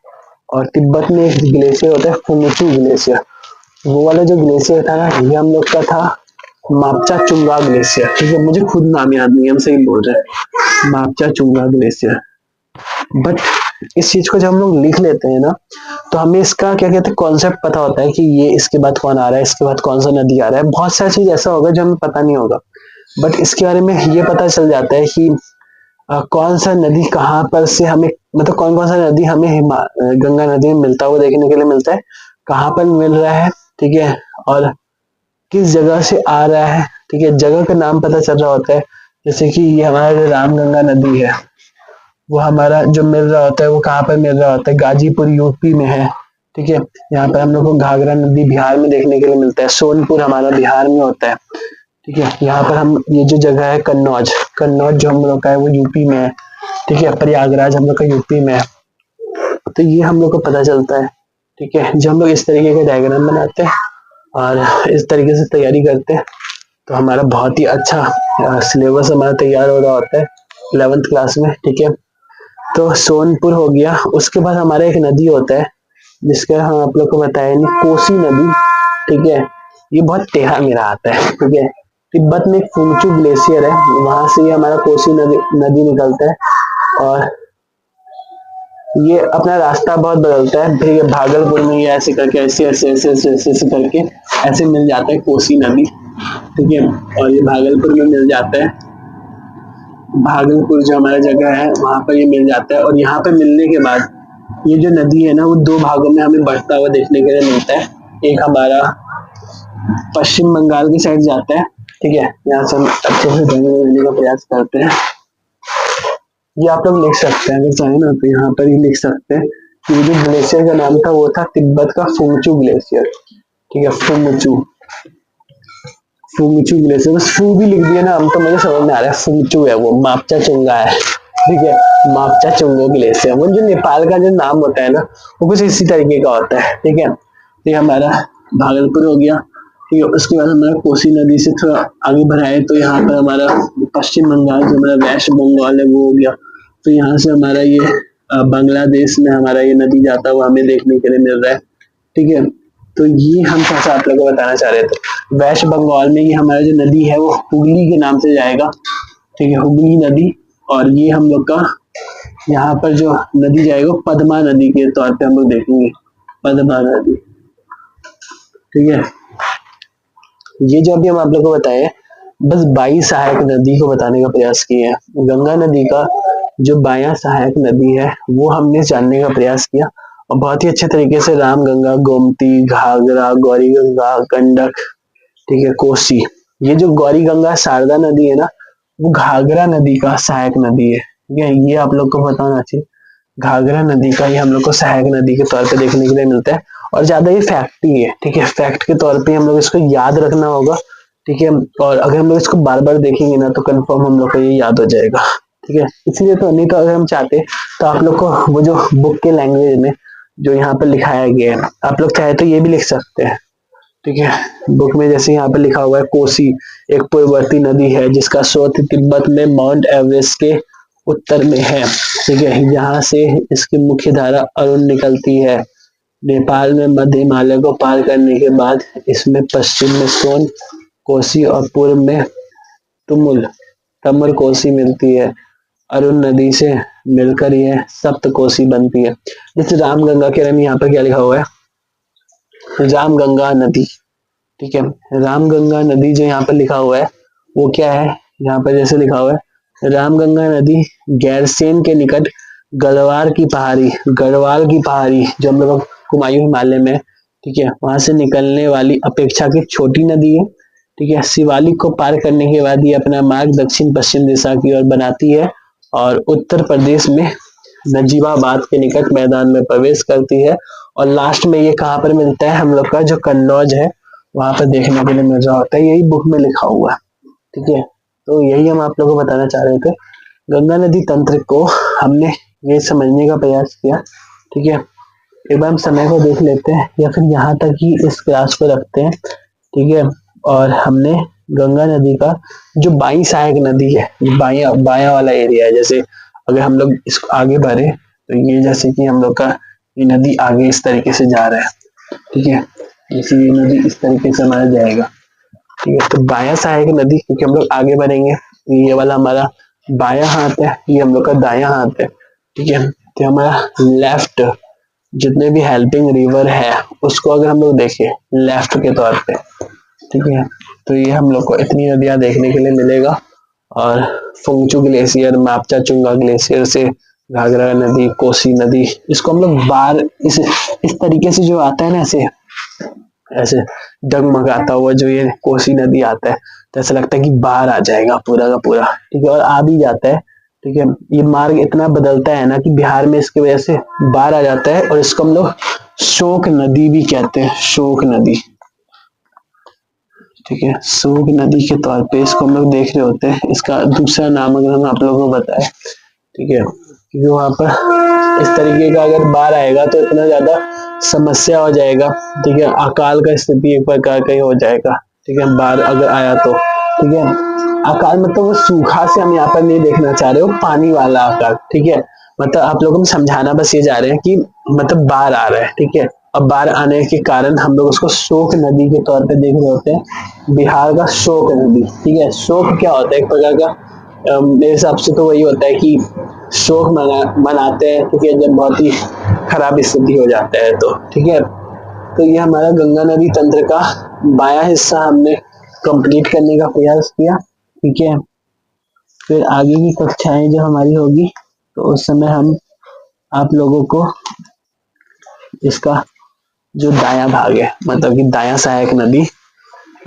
S1: और तिब्बत में एक ग्लेशियर होता है फुंगचू ग्लेशियर, वो वाला जो ग्लेशियर था ना, ये हम लोग का था मापचा चुंगा ग्लेशियर, ठीक है। मुझे खुद नाम याद नहीं है, हम सही बोल रहे हैं, मापचा चुंगा ग्लेशियर। बट इस चीज को जब हम लोग लिख लेते हैं ना, तो हमें इसका क्या कहते हैं कॉन्सेप्ट पता होता है कि ये इसके बाद कौन आ रहा है, इसके बाद कौन सा नदी आ रहा है। बहुत सारी चीज ऐसा होगा जो हमें पता नहीं होगा, बट इसके बारे में ये पता चल जाता है कि कौन सा नदी कहाँ पर से हमें, मतलब कौन कौन सा नदी हमें गंगा नदी में मिलता हुआ देखने के लिए मिलता है, कहाँ पर मिल रहा है, ठीक है, और किस जगह से आ रहा है, ठीक है। जगह का नाम पता चल रहा होता है, जैसे कि ये हमारा जो रामगंगा नदी है, वो हमारा जो मिल रहा होता है वो कहाँ पर मिल रहा होता है, गाजीपुर यूपी में है, ठीक है। यहाँ पर हम लोग को घाघरा नदी बिहार में देखने के लिए मिलता है, सोनपुर हमारा बिहार में होता है, ठीक है। यहाँ पर हम ये जो जगह है कन्नौज, कन्नौज जो हम लोग का है वो यूपी में है, ठीक है। प्रयागराज हम लोग का यूपी में है। तो ये हम लोग को पता चलता है, ठीक है। जब हम लोग इस तरीके के डायग्राम बनाते हैं और इस तरीके से तैयारी करते हैं, तो हमारा बहुत ही अच्छा सिलेबस हमारा तैयार हो रहा होता है 11th क्लास में, ठीक है। तो सोनपुर हो गया, उसके बाद हमारा एक नदी होता है जिसका हम आप लोग को बताया नहीं, कोसी नदी, ठीक है। ये बहुत टेढ़ा मेढ़ा आता है, ठीक है। तिब्बत में एक फुंगचू ग्लेशियर है, वहां से ये हमारा कोसी नदी निकलता है, और ये अपना रास्ता बहुत बदलता है, फिर ये भागलपुर में ये ऐसे करके ऐसे करके ऐसे मिल जाता है कोसी नदी, ठीक है। और ये भागलपुर में मिल जाता है, भागलपुर जो हमारा जगह है वहां पर ये मिल जाता है। और यहाँ पे मिलने के बाद ये जो नदी है ना, वो दो भागों में हमें बढ़ता हुआ देखने के लिए मिलता है। एक हमारा पश्चिम बंगाल की साइड जाता है, ठीक है। यहाँ से हम अच्छे से देखने का प्रयास करते हैं। ये आप लोग लिख सकते हैं अगर चाहें ना, तो यहाँ पर ही लिख सकते हैं कि जो ग्लेशियर का नाम था वो था तिब्बत का फुंगचू ग्लेशियर, ठीक है। फुंगचू ग्लेशियर, बस फू भी लिख दिया ना हम, तो मुझे समझ में आ रहा है फुंगचू है, वो मापचा चुंगा है, ठीक है। मापचा चुंगो ग्लेशियर, वो जो नेपाल का जो नाम होता है ना, वो कुछ इसी तरीके का होता है, ठीक है। तो ये हमारा भागलपुर हो गया, ठीक है। उसके बाद हमारा कोसी नदी से थोड़ा आगे बढ़ाए तो यहाँ पर हमारा पश्चिम बंगाल जो हमारा वेस्ट बंगाल है वो हो गया। तो यहाँ से हमारा ये बांग्लादेश में हमारा ये नदी जाता हुआ हमें देखने के लिए मिल रहा है, ठीक है। तो ये हम थोड़ा आप लोगों को बताना चाह रहे थे। वेस्ट बंगाल में ये हमारा जो नदी है वो हुगली के नाम से जाएगा, ठीक है, हुगली नदी। और ये हम लोग का यहाँ पर जो नदी जाएगा पद्मा नदी के तौर पे हम लोग देखेंगे, पद्मा नदी, ठीक है। ये जो अभी हम आप लोग को बताए बस 22 सहायक नदी को बताने का प्रयास किए हैं। गंगा नदी का जो बायां सहायक नदी है वो हमने जानने का प्रयास किया, और बहुत ही अच्छे तरीके से रामगंगा, गोमती, घाघरा, गौरी गंगा, गंडक, ठीक है, कोसी। ये जो गौरी गंगा शारदा नदी है ना, वो घाघरा नदी का सहायक नदी है, ठीक है। ये आप लोग को पता होना चाहिए, घाघरा नदी का ये हम लोग को सहायक नदी के तौर पे देखने के लिए मिलता है। और ज्यादा ये फैक्ट ही है, ठीक है, फैक्ट के तौर पे हम लोग इसको याद रखना होगा, ठीक है। और अगर हम लोग इसको बार बार देखेंगे ना, तो कंफर्म हम लोग को ये याद हो जाएगा, ठीक है। इसलिए तो नहीं तो अगर हम चाहते तो आप लोग को वो जो बुक के लैंग्वेज में जो यहाँ पर लिखाया गया है, आप लोग चाहे तो ये भी लिख सकते हैं, ठीक है। बुक में जैसे यहाँ पे लिखा हुआ है, कोसी एक पूर्ववर्ती नदी है जिसका स्रोत तिब्बत में माउंट एवरेस्ट के उत्तर में है, ठीक है। यहाँ से इसकी मुख्य धारा अरुण निकलती है, नेपाल में मध्य हिमालय को पार करने के बाद इसमें पश्चिम में सोन कोसी और पूर्व में तुमुल तमर कोसी मिलती है। अरुण नदी से मिलकर यह सप्त कोसी बनती है। जैसे रामगंगा के रन यहाँ पर क्या लिखा हुआ है, रामगंगा नदी, ठीक है। रामगंगा नदी जो यहाँ पर लिखा हुआ है वो क्या है, यहाँ पर जैसे लिखा हुआ है रामगंगा नदी गैरसेन के निकट गढ़वाल की पहाड़ी जो हम लोग कुमायूं हिमालय में, ठीक है, वहां से निकलने वाली अपेक्षाकृत छोटी नदी है, ठीक है। शिवालिक को पार करने के बाद ये अपना मार्ग दक्षिण पश्चिम दिशा की ओर बनाती है और उत्तर प्रदेश में नजीबाबाद के निकट मैदान में प्रवेश करती है और लास्ट में ये कहाँ पर मिलता है, हम लोग का जो कन्नौज है वहां पर देखने के लिए मिल रहा होता है। यही बुक में लिखा हुआ है, ठीक है। तो यही हम आप लोगों को बताना चाह रहे थे। गंगा नदी तंत्र को हमने ये समझने का प्रयास किया, ठीक है। एक बार हम समय को देख लेते हैं या फिर यहाँ तक ही इस क्लास को रखते हैं, ठीक है। और हमने गंगा नदी का जो बाई सहायक नदी है, बाया वाला एरिया है, जैसे अगर हम लोग इसको आगे बढ़े तो ये जैसे कि हम लोग का ये नदी आगे इस तरीके से जा रहा है, ठीक है। जैसे ये नदी इस तरीके से हमारा जाएगा, ठीक है। तो बाया सहायक नदी, क्योंकि हम लोग आगे बढ़ेंगे, ये वाला हमारा बाया हाथ है, ये हम लोग का दाया हाथ है, ठीक है। तो हमारा लेफ्ट जितने भी हेल्पिंग रिवर है उसको अगर हम लोग देखें लेफ्ट के तौर पे, ठीक है, तो ये हम लोग को इतनी नदियां देखने के लिए मिलेगा। और फुंगचू ग्लेशियर, मापचा चुंगा ग्लेशियर से घाघरा नदी, कोसी नदी, इसको हम लोग बार इस तरीके से जो आता है ना, ऐसे डगमगाता हुआ जो ये कोसी नदी आता है, तो ऐसा लगता है कि बाहर आ जाएगा पूरा का पूरा, ठीक है। और आ भी जाता है, ठीक है। ये मार्ग इतना बदलता है ना कि बिहार में इसकी वजह से बाढ़ आ जाता है और इसको हम लोग शोक नदी भी कहते हैं, शोक नदी, ठीक है। शोक नदी के तौर पे इसको हम लोग देख रहे होते हैं। इसका दूसरा नाम अगर हम आप लोगों को बताएं, ठीक है, क्योंकि वहां पर इस तरीके का अगर बाढ़ आएगा तो इतना ज्यादा समस्या हो जाएगा, ठीक है। अकाल का स्थिति एक प्रकार का ही हो जाएगा, ठीक है, बाढ़ अगर आया तो, ठीक है। अकाल मतलब वो सूखा से हम यहाँ पर नहीं देखना चाह रहे हो, पानी वाला अकाल, ठीक है। मतलब आप लोगों को समझाना बस ये जा रहे हैं कि मतलब बाढ़ आ रहा है, ठीक है। और बाढ़ आने के कारण हम लोग उसको शोक नदी के तौर पे देख रहे होते हैं, बिहार का शोक नदी, ठीक है। शोक क्या होता है, एक प्रकार का मेरे हिसाब से तो वही होता है कि शोक मनाते हैं, ठीक है, जब बहुत ही खराब स्थिति हो जाता है तो, ठीक है। तो ये हमारा गंगा नदी तंत्र का बाया हिस्सा हमने कंप्लीट करने का प्रयास किया, ठीक है। फिर आगे की कक्षाएं जो हमारी होगी तो उस समय हम आप लोगों को इसका जो दाया भाग है, मतलब कि दाया सहायक नदी,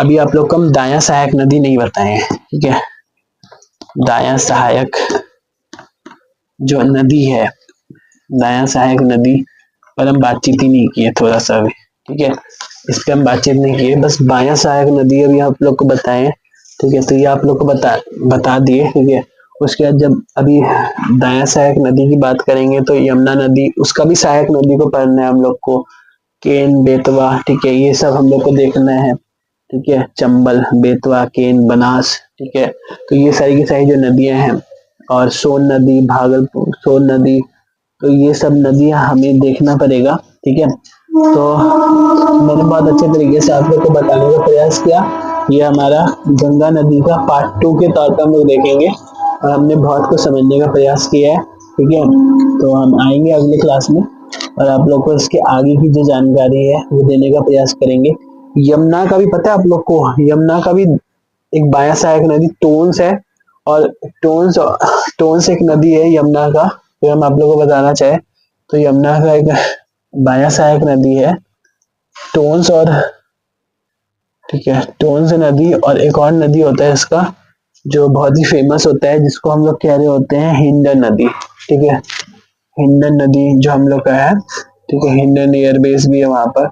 S1: अभी आप लोग को हम दाया सहायक नदी नहीं बताए, ठीक है। दाया सहायक जो नदी है, दाया सहायक नदी पर हम बातचीत ही नहीं की है थोड़ा सा भी, ठीक है। इस पे हम बातचीत नहीं की है, बस बाया सहायक नदी अभी आप लोग को बताए, ठीक है। तो ये आप लोग को बता दिए, ठीक है। उसके बाद जब अभी दाया सहायक नदी की बात करेंगे तो यमुना नदी, उसका भी सहायक नदी को पढ़ना है हम लोग को, केन, बेतवा, ठीक है, ये सब हम लोग को देखना है, ठीक है। चंबल, बेतवा, केन, बनास, ठीक है। तो ये सारी की सारी जो नदियां हैं, और सोन नदी, भागलपुर, सोन नदी, तो ये सब नदियां हमें देखना पड़ेगा, ठीक है। तो मैंने बहुत अच्छे तरीके से आप लोग को बताने का प्रयास किया। ये हमारा गंगा नदी का पार्ट 2 के तौर पर हम लोग देखेंगे और हमने बहुत कुछ समझने का प्रयास किया है, ठीक है। तो हम आएंगे अगले क्लास में और आप लोग को इसके आगे की जो जानकारी है वो देने का प्रयास करेंगे। यमुना का भी पता है आप लोग को, यमुना का भी एक बाया सहायक नदी टोन्स है, और टोन्स एक नदी है यमुना का, तो हम आप लोग को बताना चाहे तो यमुना का एक बाया सहायक नदी है टोन्स, और ठीक है, टोन्स नदी, और एक और नदी होता है इसका जो बहुत ही फेमस होता है, जिसको हम लोग कह रहे होते हैं हिंडन नदी, ठीक है। हिंडन नदी जो हम लोग का है, ठीक है, हिंडन एयरबेस भी है वहां पर।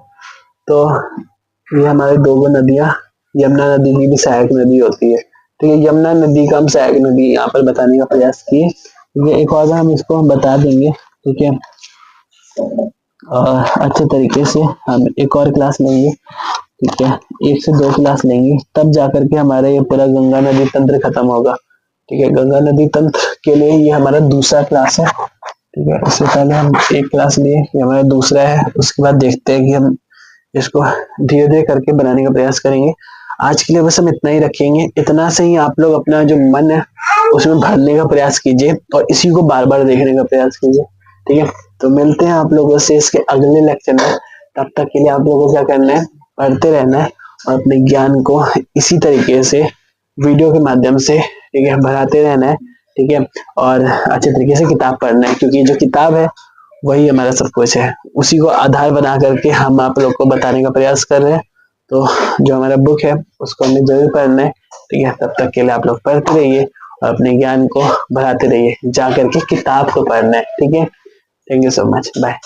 S1: तो ये हमारी दो नदियां, यमुना नदी की भी सहायक नदी होती है, ठीक है। यमुना नदी का हम सहायक नदी यहाँ पर बताने का प्रयास किए, ये एक और हम इसको बता देंगे, ठीक है। अच्छे तरीके से हम एक और क्लास लेंगे, ठीक है, 1 से 2 क्लास लेंगे, तब जाकर के हमारा ये पूरा गंगा नदी तंत्र खत्म होगा, ठीक है। गंगा नदी तंत्र के लिए ये हमारा दूसरा क्लास है, ठीक है, इससे पहले हम एक क्लास लिए, ये हमारा दूसरा है, उसके बाद देखते हैं कि हम इसको धीरे धीरे करके बनाने का प्रयास करेंगे। आज के लिए बस हम इतना ही रखेंगे, इतना से ही आप लोग अपना जो मन है उसमें भरने का प्रयास कीजिए और इसी को बार बार देखने का प्रयास कीजिए। ठीक है, तो मिलते हैं आप लोगों से इसके अगले लेक्चर में। तब तक के लिए आप लोगों को क्या करना है, पढ़ते रहना है और अपने ज्ञान को इसी तरीके से वीडियो के माध्यम से, ठीक है, बढ़ाते रहना है। ठीक है, और अच्छे तरीके से किताब पढ़ना है, क्योंकि जो किताब है वही हमारा सब कुछ है, उसी को आधार बना करके हम आप लोग को बताने का प्रयास कर रहे हैं। तो जो हमारा बुक है उसको हमें जरूर पढ़ना है। ठीक है, तब तक के लिए आप लोग पढ़ते रहिए और अपने ज्ञान को बढ़ाते रहिए, जा करके किताब को पढ़ना है। ठीक है, thank you so much, bye.